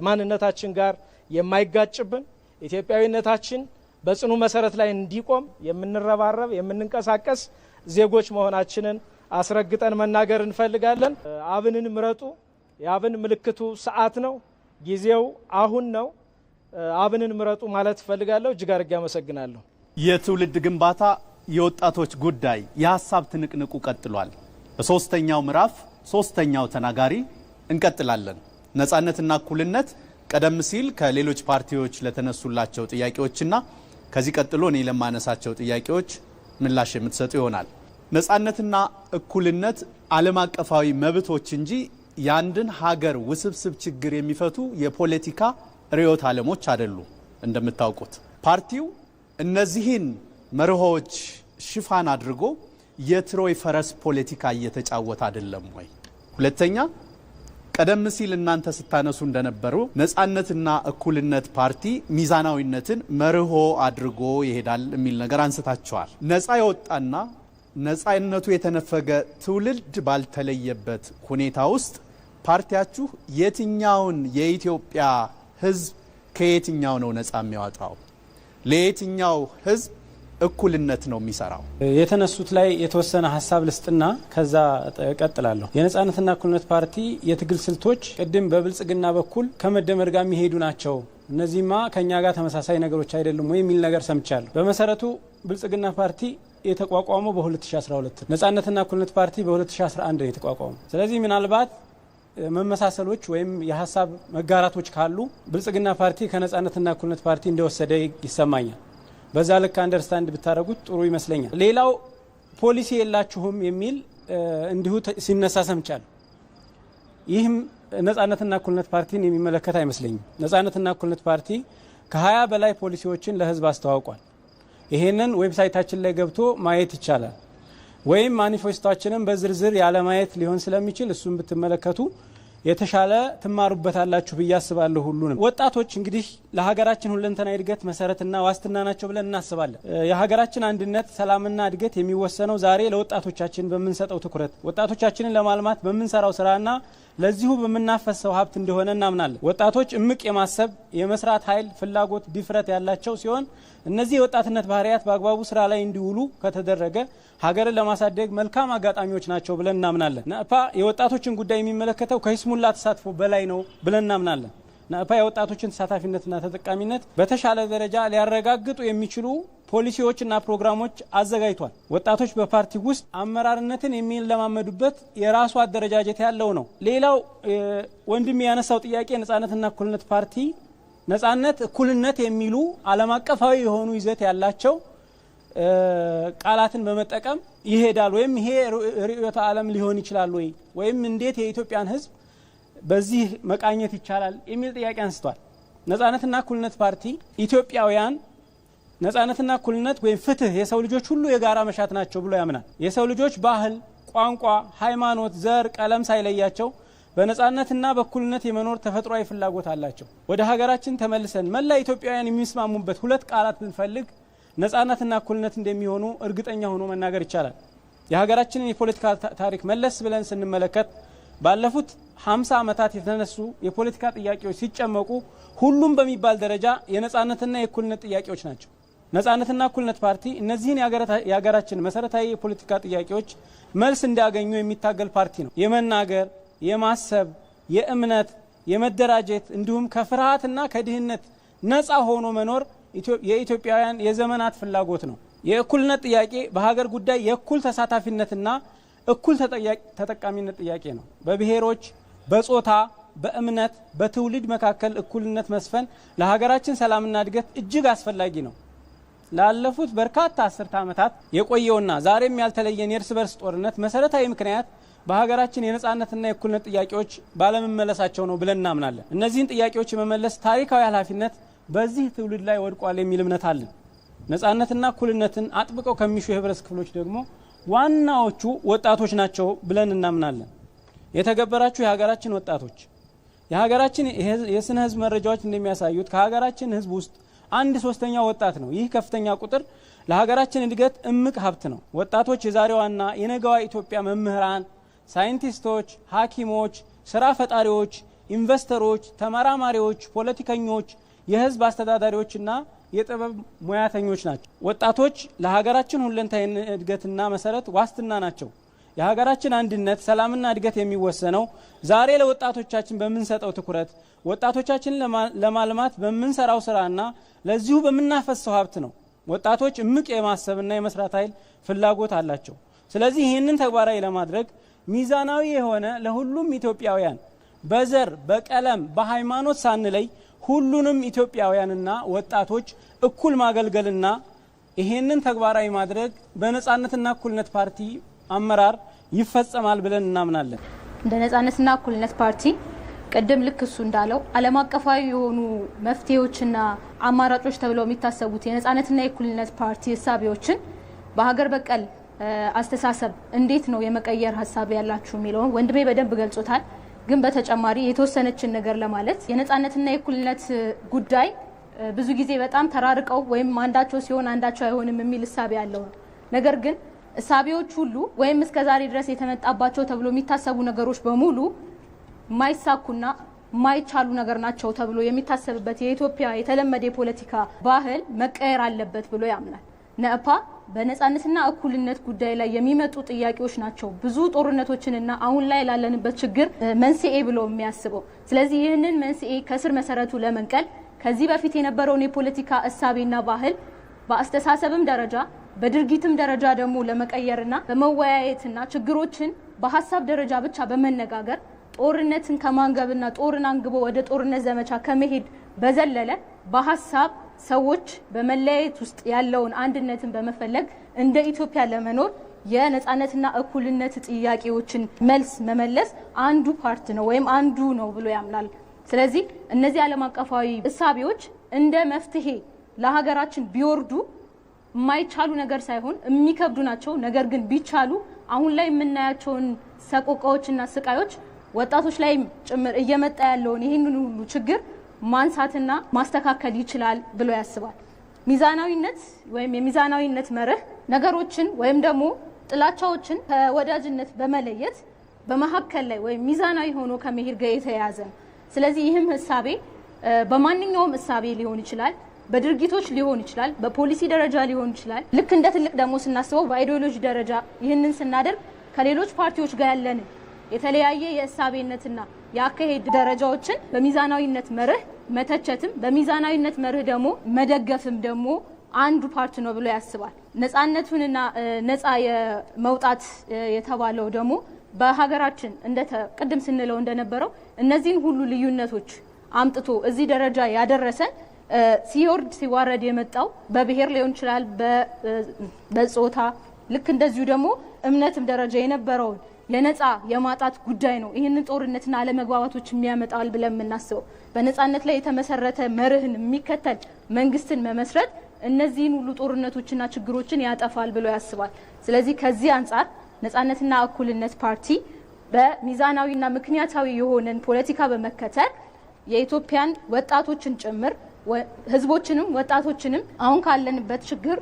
S3: ማንነታችን ጋር የማይጋጭብን ኢትዮጵያዊነታችን በጽኑ መሰረት ላይ እንዲቆም የምንረባረብ የምንንቀሳቀስ ዜጎች መሆናችንን አስረግጠን መናገር እንፈልጋለን። አብንን ምረጡ። የአብን ምልክቱ ሰዓት ነው። ጊዜው አሁን ነው። አብንን ምረጡ ማለት እፈልጋለሁ። እጅግ አድርጌ አመሰግናለሁ።
S4: የትውልድ ግንባታ የወጣቶች ጉዳይ የሀሳብ ትንቅንቁ ቀጥሏል። በሶስተኛው ምዕራፍ ሶስተኛው ተናጋሪ እንቀጥላለን። ነጻነትና እኩልነት ቀደም ሲል ከሌሎች ፓርቲዎች ለተነሱላቸው ጥያቄዎችና ከዚህ ቀጥሎ እኔ ለማነሳቸው ጥያቄዎች ምላሽ የምትሰጡ ይሆናል። ነጻነትና እኩልነት ዓለም አቀፋዊ መብቶች እንጂ ያንድን ሀገር ውስብስብ ችግር የሚፈቱ የፖለቲካ ርዕዮተ ዓለሞች አይደሉም። እንደምታውቁት ፓርቲው እነዚህን መርሆች ሽፋን አድርጎ የትሮይ ፈረስ ፖለቲካ እየተጫወተ አይደለም ወይ? ሁለተኛ ቀደም ሲል እናንተ ስታነሱ እንደነበሩ ነጻነትና እኩልነት ፓርቲ ሚዛናዊነትን መርሆ አድርጎ ይሄዳል የሚል ነገር አንስታቸዋል። ነጻ የወጣና ነጻነቱ የተነፈገ ትውልድ ባልተለየበት ሁኔታ ውስጥ ፓርቲያችሁ የትኛውን የኢትዮጵያ ህዝብ ከየትኛው ነው ነጻ የሚያወጣው? ለየትኛው ህዝብ እኩልነት ነው የሚሰራው?
S5: የተነሱት ላይ የተወሰነ ሀሳብ ልስጥና ከዛ እቀጥላለሁ። የነጻነትና እኩልነት ፓርቲ የትግል ስልቶች ቅድም በብልጽግና በኩል ከመደመር ጋር የሚሄዱ ናቸው፣ እነዚህማ ከኛ ጋር ተመሳሳይ ነገሮች አይደሉም ወይ የሚል ነገር ሰምቻለሁ። በመሰረቱ ብልጽግና ፓርቲ የተቋቋመው በ2012 ነጻነትና እኩልነት ፓርቲ በ2011 ነው የተቋቋመው። ስለዚህ ምናልባት መመሳሰሎች ወይም የሀሳብ መጋራቶች ካሉ ብልጽግና ፓርቲ ከነጻነትና እኩልነት ፓርቲ እንደወሰደ ይሰማኛል። በዛ ልክ አንደርስታንድ ብታደርጉት ጥሩ ይመስለኛል። ሌላው ፖሊሲ የላችሁም የሚል እንዲሁ ሲነሳ ሰምቻለሁ። ይህም ነጻነትና እኩልነት ፓርቲን የሚመለከት አይመስለኝም። ነጻነትና እኩልነት ፓርቲ ከ20 በላይ ፖሊሲዎችን ለህዝብ አስተዋውቋል። ይሄንን ዌብሳይታችን ላይ ገብቶ ማየት ይቻላል። ወይም ማኒፌስቶአችንን በዝርዝር ያለ ማየት ሊሆን ስለሚችል እሱን ብትመለከቱ የተሻለ ትማሩበታላችሁ ብዬ አስባለሁ። ሁሉንም ወጣቶች እንግዲህ ለሀገራችን ሁለንተናዊ እድገት መሰረትና ዋስትና ናቸው ብለን እናስባለን። የሀገራችን አንድነት፣ ሰላምና እድገት የሚወሰነው ዛሬ ለወጣቶቻችን በምንሰጠው ትኩረት፣ ወጣቶቻችንን ለማልማት በምንሰራው ስራና ለዚሁ በምናፈሰው ሀብት እንደሆነ እናምናለን። ወጣቶች እምቅ የማሰብ የመስራት ኃይል፣ ፍላጎት፣ ድፍረት ያላቸው ሲሆን እነዚህ የወጣትነት ባህሪያት በአግባቡ ስራ ላይ እንዲውሉ ከተደረገ ሀገርን ለማሳደግ መልካም አጋጣሚዎች ናቸው ብለን እናምናለን። ናእፓ የወጣቶችን ጉዳይ የሚመለከተው ከይስሙላ ተሳትፎ በላይ ነው ብለን እናምናለን። ናእፓ የወጣቶችን ተሳታፊነትና ተጠቃሚነት በተሻለ ደረጃ ሊያረጋግጡ የሚችሉ ፖሊሲዎችና ፕሮግራሞች አዘጋጅቷል። ወጣቶች በፓርቲ ውስጥ አመራርነትን የሚለማመዱበት የራሱ አደረጃጀት ያለው ነው። ሌላው ወንድም ያነሳው ጥያቄ ነጻነትና እኩልነት ፓርቲ ነጻነት፣ እኩልነት የሚሉ ዓለም አቀፋዊ የሆኑ ይዘት ያላቸው ቃላትን በመጠቀም ይሄዳል። ወይም ይሄ ርዕዮተ ዓለም ሊሆን ይችላል ወይም እንዴት የኢትዮጵያን ሕዝብ በዚህ መቃኘት ይቻላል የሚል ጥያቄ አንስቷል። ነጻነትና እኩልነት ፓርቲ ኢትዮጵያውያን ነጻነትና እኩልነት ወይም ፍትህ የሰው ልጆች ሁሉ የጋራ መሻት ናቸው ብሎ ያምናል። የሰው ልጆች ባህል፣ ቋንቋ፣ ሃይማኖት፣ ዘር፣ ቀለም ሳይለያቸው በነጻነትና በእኩልነት የመኖር ተፈጥሯዊ ፍላጎት አላቸው። ወደ ሀገራችን ተመልሰን መላ ኢትዮጵያውያን የሚስማሙበት ሁለት ቃላት ብንፈልግ ነጻነትና እኩልነት እንደሚሆኑ እርግጠኛ ሆኖ መናገር ይቻላል። የሀገራችንን የፖለቲካ ታሪክ መለስ ብለን ስንመለከት ባለፉት 50 ዓመታት የተነሱ የፖለቲካ ጥያቄዎች ሲጨመቁ ሁሉም በሚባል ደረጃ የነጻነትና የእኩልነት ጥያቄዎች ናቸው። ነጻነትና እኩልነት ፓርቲ እነዚህን የሀገራችን መሰረታዊ የፖለቲካ ጥያቄዎች መልስ እንዲያገኙ የሚታገል ፓርቲ ነው። የመናገር፣ የማሰብ፣ የእምነት፣ የመደራጀት እንዲሁም ከፍርሃትና ከድህነት ነጻ ሆኖ መኖር የኢትዮጵያውያን የዘመናት ፍላጎት ነው። የእኩልነት ጥያቄ በሀገር ጉዳይ የእኩል ተሳታፊነትና እኩል ተጠቃሚነት ጥያቄ ነው። በብሔሮች፣ በጾታ፣ በእምነት፣ በትውልድ መካከል እኩልነት መስፈን ለሀገራችን ሰላምና እድገት እጅግ አስፈላጊ ነው። ላለፉት በርካታ አስርተ ዓመታት የቆየውና ዛሬም ያልተለየን የእርስ በርስ ጦርነት መሰረታዊ ምክንያት በሀገራችን የነጻነትና የእኩልነት ጥያቄዎች ባለመመለሳቸው ነው ብለን እናምናለን። እነዚህን ጥያቄዎች የመመለስ ታሪካዊ ኃላፊነት በዚህ ትውልድ ላይ ወድቋል የሚል እምነት አለን። ነጻነትና እኩልነትን አጥብቀው ከሚሹ የህብረተሰብ ክፍሎች ደግሞ ዋናዎቹ ወጣቶች ናቸው ብለን እናምናለን። የተገበራችሁ የሀገራችን ወጣቶች፣ የሀገራችን የስነ ህዝብ መረጃዎች እንደሚያሳዩት ከሀገራችን ህዝብ ውስጥ 1/3 ወጣት ነው። ይህ ከፍተኛ ቁጥር ለሀገራችን እድገት እምቅ ሀብት ነው። ወጣቶች የዛሬዋና የነገዋ ኢትዮጵያ መምህራን፣ ሳይንቲስቶች፣ ሐኪሞች፣ ስራ ፈጣሪዎች፣ ኢንቨስተሮች፣ ተመራማሪዎች፣ ፖለቲከኞች፣ የህዝብ አስተዳዳሪዎችና የጥበብ ሙያተኞች ናቸው። ወጣቶች ለሀገራችን ሁለንተናዊ እድገትና መሰረት ዋስትና ናቸው። የሀገራችን አንድነት፣ ሰላምና እድገት የሚወሰነው ዛሬ ለወጣቶቻችን በምንሰጠው ትኩረት፣ ወጣቶቻችንን ለማልማት በምንሰራው ስራና ለዚሁ በምናፈሰው ሀብት ነው። ወጣቶች እምቅ የማሰብና የመስራት ኃይል ፍላጎት አላቸው። ስለዚህ ይህንን ተግባራዊ ለማድረግ ሚዛናዊ የሆነ ለሁሉም ኢትዮጵያውያን በዘር፣ በቀለም፣ በሃይማኖት ሳንለይ ሁሉንም ኢትዮጵያውያንና ወጣቶች እኩል ማገልገልና ይሄንን ተግባራዊ ማድረግ በነጻነትና እኩልነት ፓርቲ አመራር ይፈጸማል ብለን እናምናለን።
S6: እንደ ነጻነትና እኩልነት ፓርቲ ቅድም ልክ እሱ እንዳለው ዓለም አቀፋዊ የሆኑ መፍትሄዎችና አማራጮች ተብለው የሚታሰቡት የነጻነትና የእኩልነት ፓርቲ እሳቤዎችን በሀገር በቀል አስተሳሰብ እንዴት ነው የመቀየር ሀሳብ ያላችሁ የሚለውን ወንድሜ በደንብ ገልጾታል። ግን በተጨማሪ የተወሰነችን ነገር ለማለት የነጻነትና የእኩልነት ጉዳይ ብዙ ጊዜ በጣም ተራርቀው ወይም አንዳቸው ሲሆን አንዳቸው አይሆንም የሚል እሳቤ ያለው ነገር ግን እሳቤዎች ሁሉ ወይም እስከዛሬ ድረስ የተመጣባቸው ተብሎ የሚታሰቡ ነገሮች በሙሉ ማይሳኩና ማይቻሉ ነገር ናቸው ተብሎ የሚታሰብበት የኢትዮጵያ የተለመደ የፖለቲካ ባህል መቀየር አለበት ብሎ ያምናል። ነእፓ በነጻነትና እኩልነት ጉዳይ ላይ የሚመጡ ጥያቄዎች ናቸው ብዙ ጦርነቶችንና አሁን ላይ ላለንበት ችግር መንስኤ ብሎ የሚያስበው። ስለዚህ ይህንን መንስኤ ከስር መሰረቱ ለመንቀል ከዚህ በፊት የነበረውን የፖለቲካ እሳቤና ባህል በአስተሳሰብም ደረጃ በድርጊትም ደረጃ ደግሞ ለመቀየርና በመወያየትና ችግሮችን በሀሳብ ደረጃ ብቻ በመነጋገር ጦርነትን ከማንገብና ጦርን አንግቦ ወደ ጦርነት ዘመቻ ከመሄድ በዘለለ በሀሳብ ሰዎች በመለያየት ውስጥ ያለውን አንድነትን በመፈለግ እንደ ኢትዮጵያ ለመኖር የነጻነትና እኩልነት ጥያቄዎችን መልስ መመለስ አንዱ ፓርት ነው ወይም አንዱ ነው ብሎ ያምናል። ስለዚህ እነዚህ ዓለም አቀፋዊ እሳቤዎች እንደ መፍትሄ ለሀገራችን ቢወርዱ የማይቻሉ ነገር ሳይሆን የሚከብዱ ናቸው። ነገር ግን ቢቻሉ አሁን ላይ የምናያቸውን ሰቆቃዎችና ስቃዮች ወጣቶች ላይ ጭምር እየመጣ ያለውን ይህንን ሁሉ ችግር ማንሳትና ማስተካከል ይችላል ብሎ ያስባል። ሚዛናዊነት ወይም የሚዛናዊነት መርህ ነገሮችን ወይም ደግሞ ጥላቻዎችን ከወዳጅነት በመለየት በመሀከል ላይ ወይም ሚዛናዊ ሆኖ ከመሄድ ጋር የተያያዘ ነው። ስለዚህ ይህም ህሳቤ በማንኛውም ህሳቤ ሊሆን ይችላል፣ በድርጊቶች ሊሆን ይችላል፣ በፖሊሲ ደረጃ ሊሆን ይችላል። ልክ እንደ ትልቅ ደግሞ ስናስበው በአይዲዮሎጂ ደረጃ ይህንን ስናደርግ ከሌሎች ፓርቲዎች ጋር ያለን የተለያየ የህሳቤነትና የአካሄድ ደረጃዎችን በሚዛናዊነት መርህ መተቸትም በሚዛናዊነት መርህ ደግሞ መደገፍም ደግሞ አንዱ ፓርቲ ነው ብሎ ያስባል። ነጻነቱንና ነጻ የመውጣት የተባለው ደግሞ በሀገራችን ቅድም ስንለው እንደነበረው እነዚህን ሁሉ ልዩነቶች አምጥቶ እዚህ ደረጃ ያደረሰን ሲወርድ ሲዋረድ የመጣው በብሔር ሊሆን ይችላል፣ በጾታ ልክ እንደዚሁ ደግሞ እምነትም ደረጃ የነበረውን የነጻ የማጣት ጉዳይ ነው። ይህንን ጦርነትና አለመግባባቶች የሚያመጣል ብለን የምናስበው በነጻነት ላይ የተመሰረተ መርህን የሚከተል መንግስትን መመስረት እነዚህን ሁሉ ጦርነቶችና ችግሮችን ያጠፋል ብሎ ያስባል። ስለዚህ ከዚህ አንጻር ነጻነትና እኩልነት ፓርቲ በሚዛናዊና ምክንያታዊ የሆነን ፖለቲካ በመከተል የኢትዮጵያን ወጣቶችን ጭምር ህዝቦችንም ወጣቶችንም አሁን ካለንበት ችግር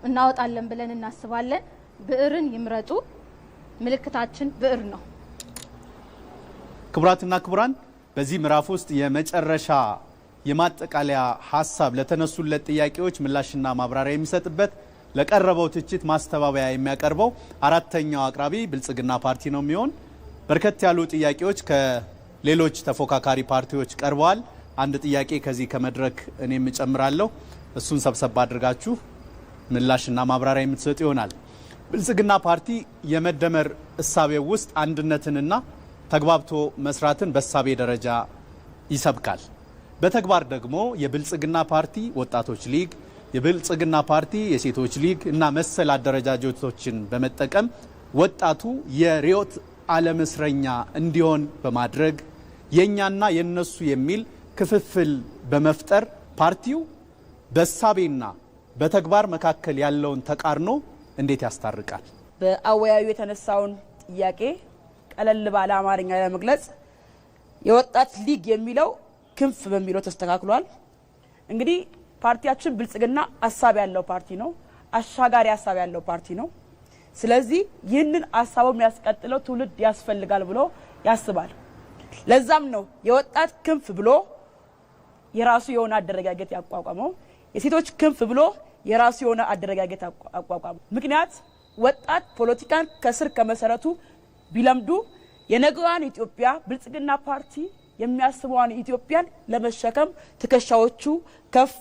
S6: እናወጣለን ብለን እናስባለን። ብዕርን ይምረጡ። ምልክታችን ብዕር ነው።
S4: ክቡራትና ክቡራን በዚህ ምዕራፍ ውስጥ የመጨረሻ የማጠቃለያ ሀሳብ ለተነሱለት ጥያቄዎች ምላሽና ማብራሪያ የሚሰጥበት ለቀረበው ትችት ማስተባበያ የሚያቀርበው አራተኛው አቅራቢ ብልጽግና ፓርቲ ነው የሚሆን። በርከት ያሉ ጥያቄዎች ከሌሎች ተፎካካሪ ፓርቲዎች ቀርበዋል። አንድ ጥያቄ ከዚህ ከመድረክ እኔም እጨምራለሁ። እሱን ሰብሰብ አድርጋችሁ ምላሽና ማብራሪያ የምትሰጡ ይሆናል። ብልጽግና ፓርቲ የመደመር እሳቤው ውስጥ አንድነትንና ተግባብቶ መስራትን በእሳቤ ደረጃ ይሰብካል። በተግባር ደግሞ የብልጽግና ፓርቲ ወጣቶች ሊግ፣ የብልጽግና ፓርቲ የሴቶች ሊግ እና መሰል አደረጃጀቶችን በመጠቀም ወጣቱ የርዕዮተ ዓለም እስረኛ እንዲሆን በማድረግ የኛና የነሱ የሚል ክፍፍል በመፍጠር ፓርቲው በእሳቤና በተግባር መካከል ያለውን ተቃርኖ እንዴት ያስታርቃል?
S7: በአወያዩ የተነሳውን ጥያቄ ቀለል ባለ አማርኛ ለመግለጽ የወጣት ሊግ የሚለው ክንፍ በሚለው ተስተካክሏል። እንግዲህ ፓርቲያችን ብልጽግና ሀሳብ ያለው ፓርቲ ነው፣ አሻጋሪ ሀሳብ ያለው ፓርቲ ነው። ስለዚህ ይህንን ሀሳቡ የሚያስቀጥለው ትውልድ ያስፈልጋል ብሎ ያስባል። ለዛም ነው የወጣት ክንፍ ብሎ የራሱ የሆነ አደረጋገት ያቋቋመው፣ የሴቶች ክንፍ ብሎ የራሱ የሆነ አደረጋገት አቋቋመው። ምክንያት ወጣት ፖለቲካን ከስር ከመሰረቱ ቢለምዱ የነገዋን ኢትዮጵያ ብልጽግና ፓርቲ የሚያስበዋን ኢትዮጵያን ለመሸከም ትከሻዎቹ ከፍ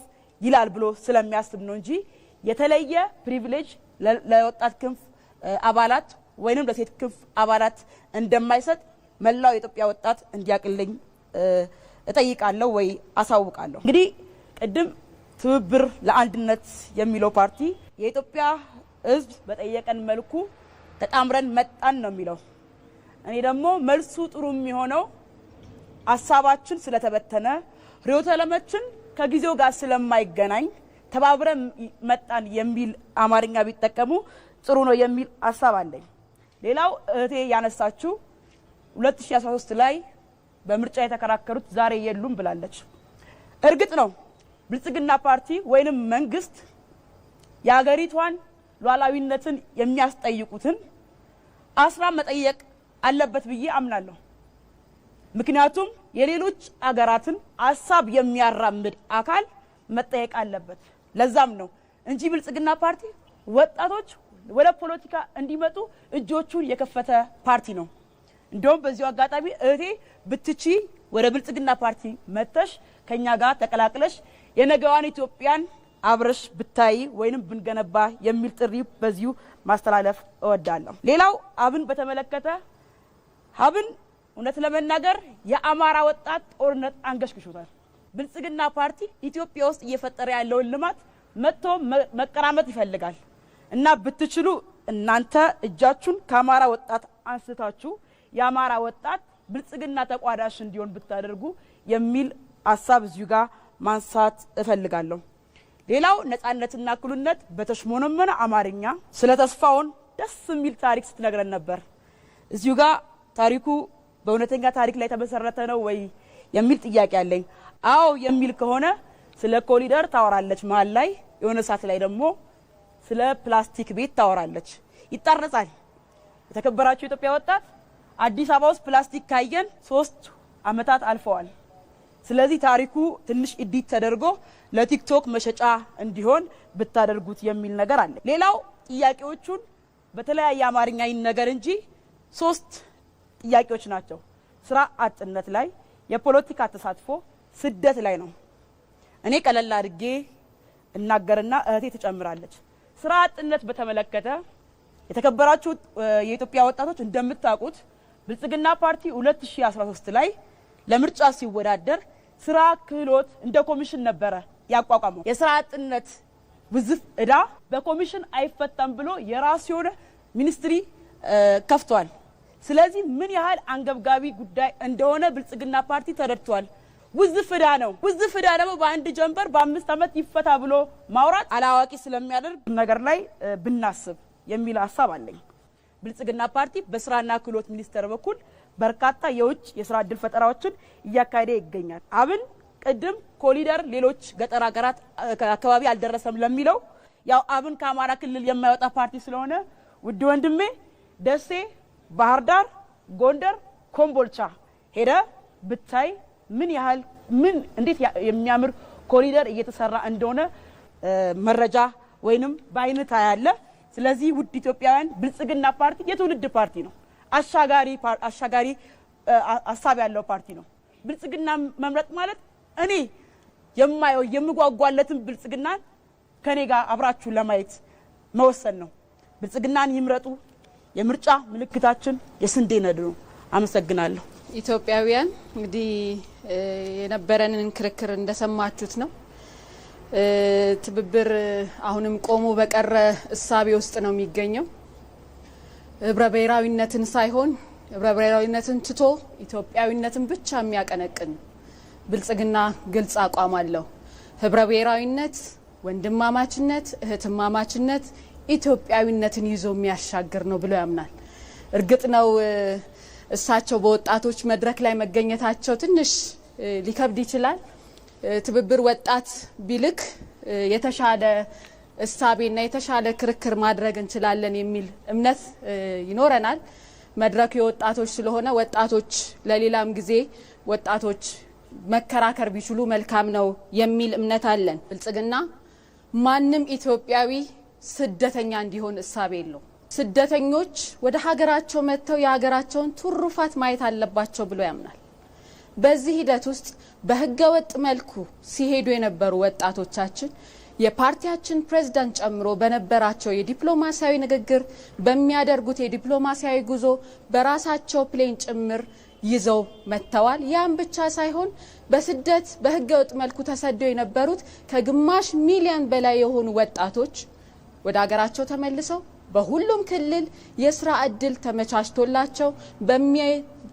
S7: ይላል ብሎ ስለሚያስብ ነው እንጂ የተለየ ፕሪቪሌጅ ለወጣት ክንፍ አባላት ወይንም ለሴት ክንፍ አባላት እንደማይሰጥ መላው የኢትዮጵያ ወጣት እንዲያቅልኝ እጠይቃለሁ ወይ አሳውቃለሁ። እንግዲህ ቅድም ትብብር ለአንድነት የሚለው ፓርቲ የኢትዮጵያ ሕዝብ በጠየቀን መልኩ ተጣምረን መጣን ነው የሚለው። እኔ ደግሞ መልሱ ጥሩ የሚሆነው ሀሳባችን ስለተበተነ ርዕዮተ ዓለማችን ከጊዜው ጋር ስለማይገናኝ ተባብረን መጣን የሚል አማርኛ ቢጠቀሙ ጥሩ ነው የሚል ሀሳብ አለኝ። ሌላው እህቴ ያነሳችው 2013 ላይ በምርጫ የተከራከሩት ዛሬ የሉም ብላለች። እርግጥ ነው ብልጽግና ፓርቲ ወይንም መንግስት የሀገሪቷን ሉዓላዊነትን የሚያስጠይቁትን አስራ መጠየቅ አለበት ብዬ አምናለሁ። ምክንያቱም የሌሎች አገራትን ሀሳብ የሚያራምድ አካል መጠየቅ አለበት። ለዛም ነው እንጂ ብልጽግና ፓርቲ ወጣቶች ወደ ፖለቲካ እንዲመጡ እጆቹን የከፈተ ፓርቲ ነው። እንደውም በዚሁ አጋጣሚ እህቴ ብትቺ ወደ ብልጽግና ፓርቲ መተሽ ከኛ ጋር ተቀላቅለሽ የነገዋን ኢትዮጵያን አብረሽ ብታይ ወይንም ብንገነባ የሚል ጥሪ በዚሁ ማስተላለፍ እወዳለሁ። ሌላው አብን በተመለከተ አብን እውነት ለመናገር የአማራ ወጣት ጦርነት አንገሽግሾታል። ብልጽግና ፓርቲ ኢትዮጵያ ውስጥ እየፈጠረ ያለውን ልማት መጥቶ መቀራመጥ ይፈልጋል እና ብትችሉ እናንተ እጃችሁን ከአማራ ወጣት አንስታችሁ የአማራ ወጣት ብልጽግና ተቋዳሽ እንዲሆን ብታደርጉ የሚል ሀሳብ እዚሁ ጋር ማንሳት እፈልጋለሁ። ሌላው ነጻነትና እኩልነት በተሽሞነመነ አማርኛ ስለ ተስፋውን ደስ የሚል ታሪክ ስትነግረን ነበር። እዚሁ ጋር ታሪኩ በእውነተኛ ታሪክ ላይ ተመሰረተ ነው ወይ የሚል ጥያቄ አለኝ። አዎ የሚል ከሆነ ስለ ኮሪደር ታወራለች፣ መሀል ላይ የሆነ ሰዓት ላይ ደግሞ ስለ ፕላስቲክ ቤት ታወራለች። ይጣረጻል። የተከበራችሁ ኢትዮጵያ ወጣት አዲስ አበባ ውስጥ ፕላስቲክ ካየን 3 አመታት አልፈዋል። ስለዚህ ታሪኩ ትንሽ ኤዲት ተደርጎ ለቲክቶክ መሸጫ እንዲሆን ብታደርጉት የሚል ነገር አለ። ሌላው ጥያቄዎቹን በተለያየ አማርኛ ይነገር እንጂ 3 ጥያቄዎች ናቸው። ስራ አጥነት ላይ፣ የፖለቲካ ተሳትፎ፣ ስደት ላይ ነው። እኔ ቀለል አድርጌ እናገርና እህቴ ትጨምራለች። ስራ አጥነት በተመለከተ የተከበራችሁ የኢትዮጵያ ወጣቶች እንደምታውቁት ብልጽግና ፓርቲ 2013 ላይ ለምርጫ ሲወዳደር ስራ ክህሎት እንደ ኮሚሽን ነበረ ያቋቋመው። የስራ አጥነት ውዝፍ እዳ በኮሚሽን አይፈታም ብሎ የራሱ የሆነ ሚኒስትሪ ከፍቷል። ስለዚህ ምን ያህል አንገብጋቢ ጉዳይ እንደሆነ ብልጽግና ፓርቲ ተረድቷል። ውዝፍ እዳ ነው። ውዝፍ እዳ ደግሞ በአንድ ጀንበር በ5 ዓመት ይፈታ ብሎ ማውራት አላዋቂ ስለሚያደርግ ነገር ላይ ብናስብ የሚል ሀሳብ አለኝ። ብልጽግና ፓርቲ በስራና ክህሎት ሚኒስቴር በኩል በርካታ የውጭ የስራ እድል ፈጠራዎችን እያካሄደ ይገኛል። አብን ቅድም ኮሊደር ሌሎች ገጠር ሀገራት አካባቢ አልደረሰም ለሚለው ያው አብን ከአማራ ክልል የማይወጣ ፓርቲ ስለሆነ ውድ ወንድሜ ደሴ፣ ባህር ዳር፣ ጎንደር፣ ኮምቦልቻ ሄደ ብታይ ምን ያህል እንዴት የሚያምር ኮሪደር እየተሰራ እንደሆነ መረጃ ወይንም በአይነት ያለ። ስለዚህ ውድ ኢትዮጵያውያን ብልጽግና ፓርቲ የትውልድ ፓርቲ ነው። አሻጋሪ ሀሳብ ያለው ፓርቲ ነው። ብልጽግና መምረጥ ማለት እኔ የማየው የምጓጓለትን ብልጽግናን ከኔ ጋር አብራችሁ ለማየት መወሰን ነው። ብልጽግናን ይምረጡ። የምርጫ ምልክታችን የስንዴ ነዶ ነው። አመሰግናለሁ።
S8: ኢትዮጵያውያን እንግዲህ የነበረንን ክርክር እንደሰማችሁት ነው። ትብብር አሁንም ቆሞ በቀረ እሳቤ ውስጥ ነው የሚገኘው። ህብረ ብሔራዊነትን ሳይሆን ህብረ ብሔራዊነትን ትቶ ኢትዮጵያዊነትን ብቻ የሚያቀነቅን ብልጽግና ግልጽ አቋም አለው። ህብረ ብሔራዊነት፣ ወንድማማችነት፣ እህትማማችነት ኢትዮጵያዊነትን ይዞ የሚያሻግር ነው ብሎ ያምናል። እርግጥ ነው እሳቸው በወጣቶች መድረክ ላይ መገኘታቸው ትንሽ ሊከብድ ይችላል። ትብብር ወጣት ቢልክ የተሻለ እሳቤና የተሻለ ክርክር ማድረግ እንችላለን የሚል እምነት ይኖረናል። መድረኩ የወጣቶች ስለሆነ ወጣቶች ለሌላም ጊዜ ወጣቶች መከራከር ቢችሉ መልካም ነው የሚል እምነት አለን። ብልጽግና ማንም ኢትዮጵያዊ ስደተኛ እንዲሆን እሳቤ የለው። ስደተኞች ወደ ሀገራቸው መጥተው የሀገራቸውን ትሩፋት ማየት አለባቸው ብሎ ያምናል። በዚህ ሂደት ውስጥ በህገወጥ መልኩ ሲሄዱ የነበሩ ወጣቶቻችን የፓርቲያችን ፕሬዝዳንት ጨምሮ በነበራቸው የዲፕሎማሲያዊ ንግግር በሚያደርጉት የዲፕሎማሲያዊ ጉዞ በራሳቸው ፕሌን ጭምር ይዘው መጥተዋል። ያን ብቻ ሳይሆን በስደት በህገወጥ መልኩ ተሰደው የነበሩት ከግማሽ ሚሊዮን በላይ የሆኑ ወጣቶች ወደ ሀገራቸው ተመልሰው በሁሉም ክልል የስራ እድል ተመቻችቶላቸው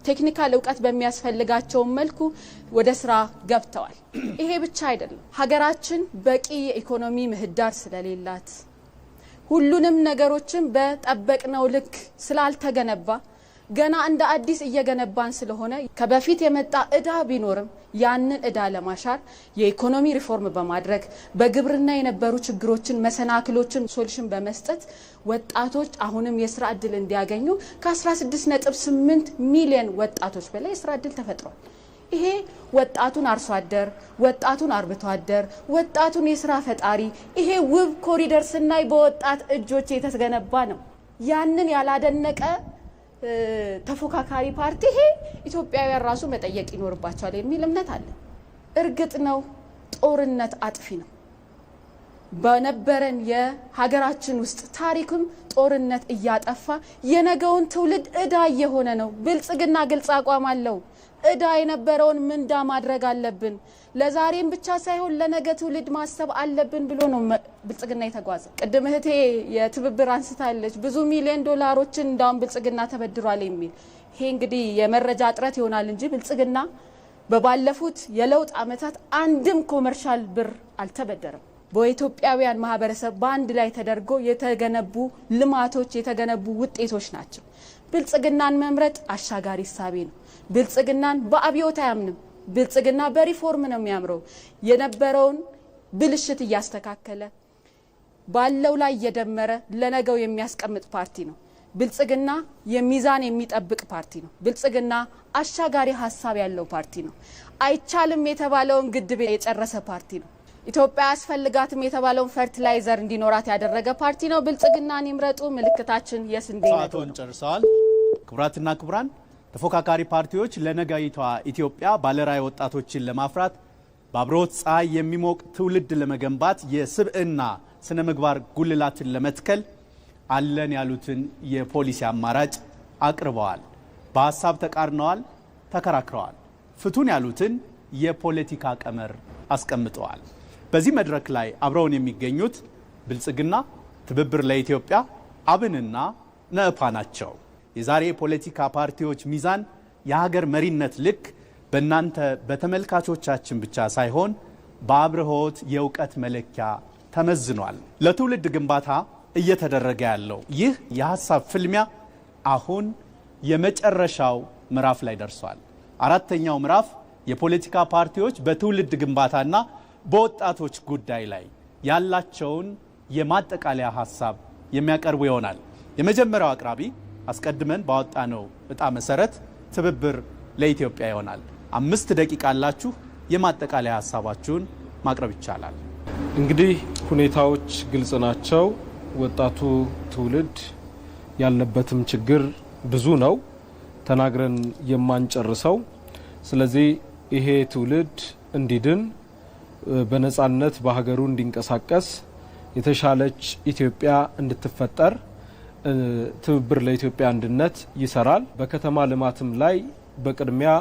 S8: ቴክኒካል እውቀት በሚያስፈልጋቸው መልኩ ወደ ስራ ገብተዋል። ይሄ ብቻ አይደለም። ሀገራችን በቂ የኢኮኖሚ ምህዳር ስለሌላት ሁሉንም ነገሮችን በጠበቅነው ልክ ስላልተገነባ ገና እንደ አዲስ እየገነባን ስለሆነ ከበፊት የመጣ እዳ ቢኖርም ያንን እዳ ለማሻር የኢኮኖሚ ሪፎርም በማድረግ በግብርና የነበሩ ችግሮችን መሰናክሎችን ሶሉሽን በመስጠት ወጣቶች አሁንም የስራ እድል እንዲያገኙ ከ16.8 ሚሊዮን ወጣቶች በላይ የስራ እድል ተፈጥሯል። ይሄ ወጣቱን አርሶ አደር፣ ወጣቱን አርብቶ አደር፣ ወጣቱን የስራ ፈጣሪ ይሄ ውብ ኮሪደር ስናይ በወጣት እጆች የተገነባ ነው። ያንን ያላደነቀ ተፎካካሪ ፓርቲ ይሄ ኢትዮጵያውያን ራሱ መጠየቅ ይኖርባቸዋል የሚል እምነት አለ። እርግጥ ነው ጦርነት አጥፊ ነው። በነበረን የሀገራችን ውስጥ ታሪክም ጦርነት እያጠፋ የነገውን ትውልድ እዳ እየሆነ ነው። ብልጽግና ግልጽ አቋም አለው። እዳ የነበረውን ምንዳ ማድረግ አለብን። ለዛሬም ብቻ ሳይሆን ለነገ ትውልድ ማሰብ አለብን ብሎ ነው ብልጽግና የተጓዘ። ቅድም እህቴ የትብብር አንስታለች። ብዙ ሚሊዮን ዶላሮችን እንዳውም ብልጽግና ተበድሯል የሚል ይሄ እንግዲህ የመረጃ እጥረት ይሆናል እንጂ ብልጽግና በባለፉት የለውጥ ዓመታት አንድም ኮመርሻል ብር አልተበደረም። በኢትዮጵያውያን ማህበረሰብ በአንድ ላይ ተደርጎ የተገነቡ ልማቶች የተገነቡ ውጤቶች ናቸው። ብልጽግናን መምረጥ አሻጋሪ እሳቤ ነው። ብልጽግናን በአብዮት አያምንም። ብልጽግና በሪፎርም ነው የሚያምረው። የነበረውን ብልሽት እያስተካከለ ባለው ላይ እየደመረ ለነገው የሚያስቀምጥ ፓርቲ ነው። ብልጽግና የሚዛን የሚጠብቅ ፓርቲ ነው። ብልጽግና አሻጋሪ ሀሳብ ያለው ፓርቲ ነው። አይቻልም የተባለውን ግድብ የጨረሰ ፓርቲ ነው። ኢትዮጵያ ያስፈልጋትም የተባለውን ፈርቲላይዘር እንዲኖራት ያደረገ ፓርቲ ነው። ብልጽግናን ይምረጡ። ምልክታችን የስንዴ ነው።
S4: ጨርሰዋል። ክቡራትና ክቡራን ተፎካካሪ ፓርቲዎች ለነገይቷ ኢትዮጵያ ባለራዕይ ወጣቶችን ለማፍራት በአብሮት ፀሐይ የሚሞቅ ትውልድ ለመገንባት የስብዕና ስነ ምግባር ጉልላትን ለመትከል አለን ያሉትን የፖሊሲ አማራጭ አቅርበዋል። በሀሳብ ተቃርነዋል፣ ተከራክረዋል። ፍቱን ያሉትን የፖለቲካ ቀመር አስቀምጠዋል። በዚህ መድረክ ላይ አብረውን የሚገኙት ብልጽግና፣ ትብብር ለኢትዮጵያ፣ አብንና ነእፓ ናቸው። የዛሬ የፖለቲካ ፓርቲዎች ሚዛን የሀገር መሪነት ልክ በእናንተ በተመልካቾቻችን ብቻ ሳይሆን በአብርሆት የእውቀት መለኪያ ተመዝኗል። ለትውልድ ግንባታ እየተደረገ ያለው ይህ የሀሳብ ፍልሚያ አሁን የመጨረሻው ምዕራፍ ላይ ደርሷል። አራተኛው ምዕራፍ የፖለቲካ ፓርቲዎች በትውልድ ግንባታና በወጣቶች ጉዳይ ላይ ያላቸውን የማጠቃለያ ሀሳብ የሚያቀርቡ ይሆናል። የመጀመሪያው አቅራቢ አስቀድመን ባወጣነው እጣ መሰረት ትብብር ለኢትዮጵያ ይሆናል። 5 ደቂቃ አላችሁ። የማጠቃለያ ሀሳባችሁን ማቅረብ ይቻላል።
S9: እንግዲህ ሁኔታዎች ግልጽ ናቸው። ወጣቱ ትውልድ ያለበትም ችግር ብዙ ነው፣ ተናግረን የማንጨርሰው። ስለዚህ ይሄ ትውልድ እንዲድን፣ በነጻነት በሀገሩ እንዲንቀሳቀስ፣ የተሻለች ኢትዮጵያ እንድትፈጠር ትብብር ለኢትዮጵያ አንድነት ይሰራል። በከተማ ልማትም ላይ በቅድሚያ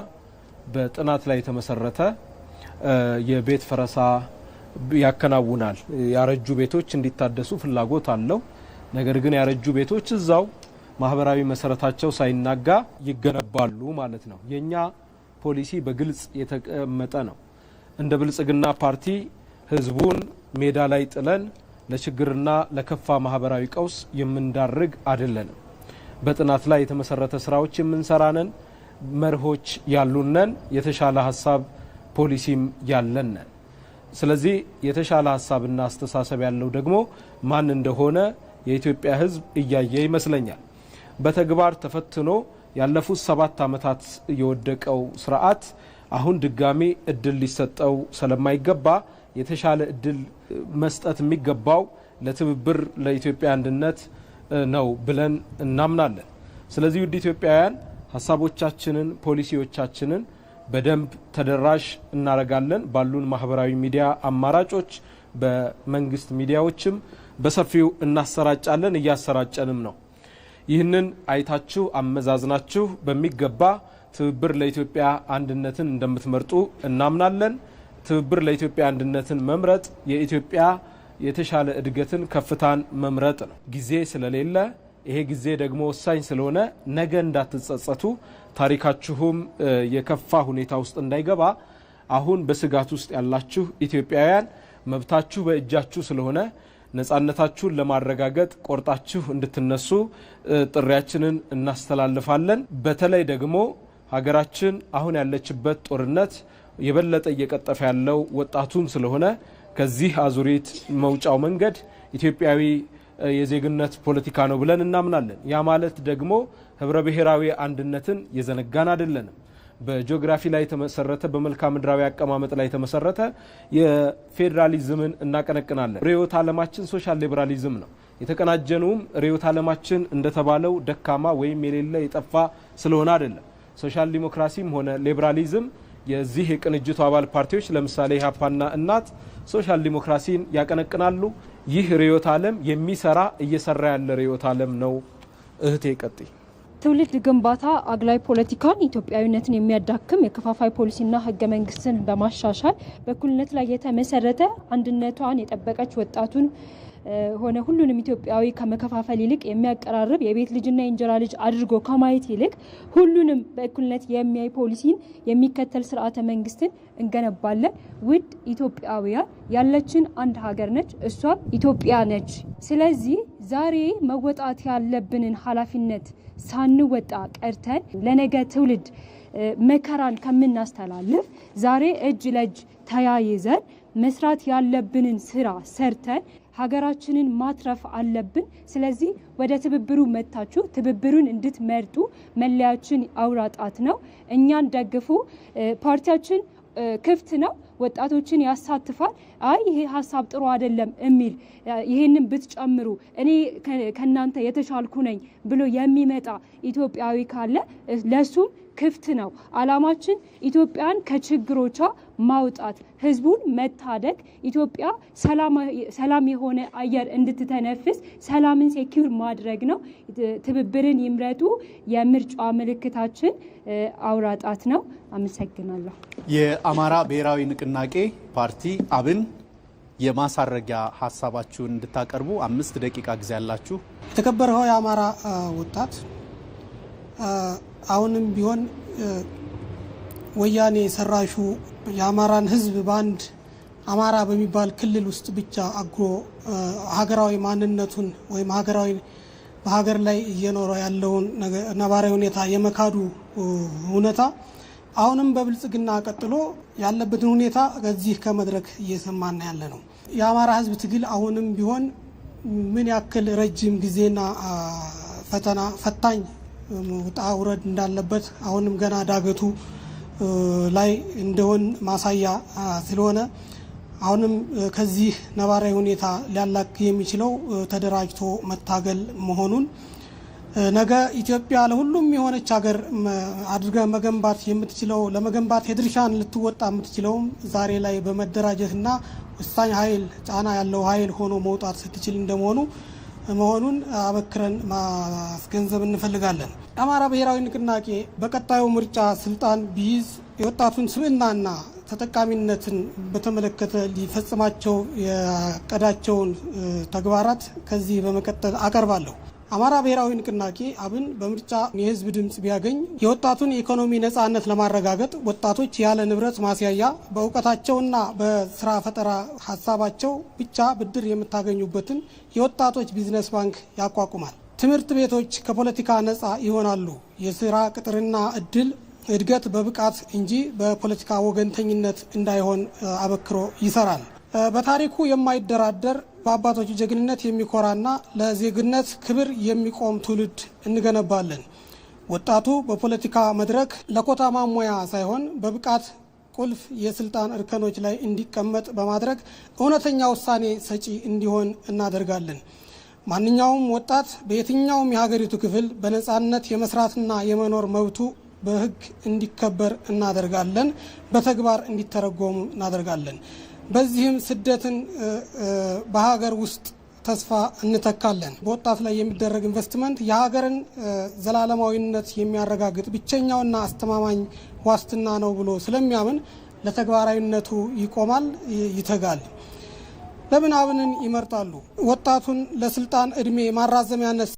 S9: በጥናት ላይ የተመሰረተ የቤት ፈረሳ ያከናውናል። ያረጁ ቤቶች እንዲታደሱ ፍላጎት አለው። ነገር ግን ያረጁ ቤቶች እዛው ማህበራዊ መሰረታቸው ሳይናጋ ይገነባሉ ማለት ነው። የኛ ፖሊሲ በግልጽ የተቀመጠ ነው። እንደ ብልጽግና ፓርቲ ህዝቡን ሜዳ ላይ ጥለን ለችግርና ለከፋ ማህበራዊ ቀውስ የምንዳርግ አይደለንም። በጥናት ላይ የተመሰረተ ስራዎች የምንሰራነን፣ መርሆች ያሉነን፣ የተሻለ ሀሳብ ፖሊሲም ያለነን። ስለዚህ የተሻለ ሀሳብና አስተሳሰብ ያለው ደግሞ ማን እንደሆነ የኢትዮጵያ ህዝብ እያየ ይመስለኛል። በተግባር ተፈትኖ ያለፉት 7 ዓመታት የወደቀው ስርዓት አሁን ድጋሚ እድል ሊሰጠው ስለማይገባ የተሻለ እድል መስጠት የሚገባው ለትብብር ለኢትዮጵያ አንድነት ነው ብለን እናምናለን። ስለዚህ ውድ ኢትዮጵያውያን ሀሳቦቻችንን፣ ፖሊሲዎቻችንን በደንብ ተደራሽ እናረጋለን። ባሉን ማህበራዊ ሚዲያ አማራጮች፣ በመንግስት ሚዲያዎችም በሰፊው እናሰራጫለን፣ እያሰራጨንም ነው። ይህንን አይታችሁ አመዛዝናችሁ በሚገባ ትብብር ለኢትዮጵያ አንድነትን እንደምትመርጡ እናምናለን። ትብብር ለኢትዮጵያ አንድነትን መምረጥ የኢትዮጵያ የተሻለ እድገትን፣ ከፍታን መምረጥ ነው። ጊዜ ስለሌለ ይሄ ጊዜ ደግሞ ወሳኝ ስለሆነ ነገ እንዳትጸጸቱ፣ ታሪካችሁም የከፋ ሁኔታ ውስጥ እንዳይገባ አሁን በስጋት ውስጥ ያላችሁ ኢትዮጵያውያን መብታችሁ በእጃችሁ ስለሆነ ነጻነታችሁን ለማረጋገጥ ቆርጣችሁ እንድትነሱ ጥሪያችንን እናስተላልፋለን። በተለይ ደግሞ ሀገራችን አሁን ያለችበት ጦርነት የበለጠ እየቀጠፈ ያለው ወጣቱም ስለሆነ ከዚህ አዙሪት መውጫው መንገድ ኢትዮጵያዊ የዜግነት ፖለቲካ ነው ብለን እናምናለን። ያ ማለት ደግሞ ህብረ ብሔራዊ አንድነትን የዘነጋን አይደለንም። በጂኦግራፊ ላይ የተመሰረተ፣ በመልክዓ ምድራዊ አቀማመጥ ላይ የተመሰረተ የፌዴራሊዝምን እናቀነቅናለን። ርዕዮተ ዓለማችን ሶሻል ሊበራሊዝም ነው። የተቀናጀነውም ርዕዮተ ዓለማችን እንደተባለው ደካማ ወይም የሌለ የጠፋ ስለሆነ አይደለም። ሶሻል ዲሞክራሲም ሆነ ሊበራሊዝም የዚህ የቅንጅቱ አባል ፓርቲዎች ለምሳሌ ኢህአፓና እናት ሶሻል ዲሞክራሲን ያቀነቅናሉ። ይህ ርዕዮተ ዓለም የሚሰራ እየሰራ ያለ ርዕዮተ ዓለም ነው። እህቴ ቀጥይ።
S10: ትውልድ ግንባታ አግላይ ፖለቲካን፣ ኢትዮጵያዊነትን የሚያዳክም የከፋፋይ ፖሊሲና ህገ መንግስትን በማሻሻል በእኩልነት ላይ የተመሰረተ አንድነቷን የጠበቀች ወጣቱን ሆነ ሁሉንም ኢትዮጵያዊ ከመከፋፈል ይልቅ የሚያቀራርብ የቤት ልጅና የእንጀራ ልጅ አድርጎ ከማየት ይልቅ ሁሉንም በእኩልነት የሚያይ ፖሊሲን የሚከተል ስርዓተ መንግስትን እንገነባለን። ውድ ኢትዮጵያውያን፣ ያለችን አንድ ሀገር ነች፣ እሷም ኢትዮጵያ ነች። ስለዚህ ዛሬ መወጣት ያለብንን ኃላፊነት ሳንወጣ ቀርተን ለነገ ትውልድ መከራን ከምናስተላልፍ ዛሬ እጅ ለእጅ ተያይዘን መስራት ያለብንን ስራ ሰርተን ሀገራችንን ማትረፍ አለብን። ስለዚህ ወደ ትብብሩ መታችሁ ትብብሩን እንድትመርጡ መለያችን አውራ ጣት ነው። እኛን ደግፉ። ፓርቲያችን ክፍት ነው። ወጣቶችን ያሳትፋል። አይ ይሄ ሀሳብ ጥሩ አይደለም የሚል ይሄንን ብትጨምሩ እኔ ከናንተ የተሻልኩ ነኝ ብሎ የሚመጣ ኢትዮጵያዊ ካለ ለሱም ክፍት ነው። አላማችን ኢትዮጵያን ከችግሮቿ ማውጣት፣ ህዝቡን መታደግ፣ ኢትዮጵያ ሰላም የሆነ አየር እንድትተነፍስ ሰላምን ሴኩር ማድረግ ነው። ትብብርን ይምረጡ የምርጫ ምልክታችን አውራ ጣት ነው። አመሰግናለሁ።
S4: የአማራ ብሔራዊ ንቅናቄ ፓርቲ አብን የማሳረጊያ ሀሳባችሁን እንድታቀርቡ 5 ደቂቃ ጊዜ ያላችሁ።
S11: የተከበረው የአማራ ወጣት አሁንም ቢሆን ወያኔ ሰራሹ የአማራን ህዝብ በአንድ አማራ በሚባል ክልል ውስጥ ብቻ አግሮ ሀገራዊ ማንነቱን ወይም በሀገር ላይ እየኖረ ያለውን ነባራዊ ሁኔታ የመካዱ ሁኔታ አሁንም በብልጽግና ቀጥሎ ያለበትን ሁኔታ ከዚህ ከመድረክ እየሰማን ያለ ነው። የአማራ ህዝብ ትግል አሁንም ቢሆን ምን ያክል ረጅም ጊዜና ፈታኝ ውጣ ውረድ እንዳለበት አሁንም ገና ዳገቱ ላይ እንደሆን ማሳያ ስለሆነ አሁንም ከዚህ ነባራዊ ሁኔታ ሊያላክ የሚችለው ተደራጅቶ መታገል መሆኑን ነገ ኢትዮጵያ ለሁሉም የሆነች ሀገር አድርገ መገንባት የምትችለው ለመገንባት የድርሻን ልትወጣ የምትችለውም ዛሬ ላይ በመደራጀትና ወሳኝ ኃይል ጫና ያለው ኃይል ሆኖ መውጣት ስትችል እንደመሆኑ መሆኑን አበክረን ማስገንዘብ እንፈልጋለን። አማራ ብሔራዊ ንቅናቄ በቀጣዩ ምርጫ ስልጣን ቢይዝ የወጣቱን ስብዕናና ተጠቃሚነትን በተመለከተ ሊፈጽማቸው ያቀዳቸውን ተግባራት ከዚህ በመቀጠል አቀርባለሁ። አማራ ብሔራዊ ንቅናቄ አብን በምርጫ የህዝብ ድምጽ ቢያገኝ የወጣቱን የኢኮኖሚ ነጻነት ለማረጋገጥ ወጣቶች ያለ ንብረት ማስያያ በእውቀታቸውና በስራ ፈጠራ ሀሳባቸው ብቻ ብድር የምታገኙበትን የወጣቶች ቢዝነስ ባንክ ያቋቁማል። ትምህርት ቤቶች ከፖለቲካ ነጻ ይሆናሉ። የስራ ቅጥርና እድገት በብቃት እንጂ በፖለቲካ ወገንተኝነት እንዳይሆን አበክሮ ይሰራል። በታሪኩ የማይደራደር በአባቶች ጀግንነት የሚኮራና ለዜግነት ክብር የሚቆም ትውልድ እንገነባለን። ወጣቱ በፖለቲካ መድረክ ለኮታ ማሟያ ሳይሆን በብቃት ቁልፍ የስልጣን እርከኖች ላይ እንዲቀመጥ በማድረግ እውነተኛ ውሳኔ ሰጪ እንዲሆን እናደርጋለን። ማንኛውም ወጣት በየትኛውም የሀገሪቱ ክፍል በነጻነት የመስራትና የመኖር መብቱ በሕግ እንዲከበር እናደርጋለን። በተግባር እንዲተረጎሙ እናደርጋለን። በዚህም ስደትን በሀገር ውስጥ ተስፋ እንተካለን። በወጣት ላይ የሚደረግ ኢንቨስትመንት የሀገርን ዘላለማዊነት የሚያረጋግጥ ብቸኛውና አስተማማኝ ዋስትና ነው ብሎ ስለሚያምን ለተግባራዊነቱ ይቆማል፣ ይተጋል። ለምን አብንን ይመርጣሉ? ወጣቱን ለስልጣን እድሜ ማራዘሚያነት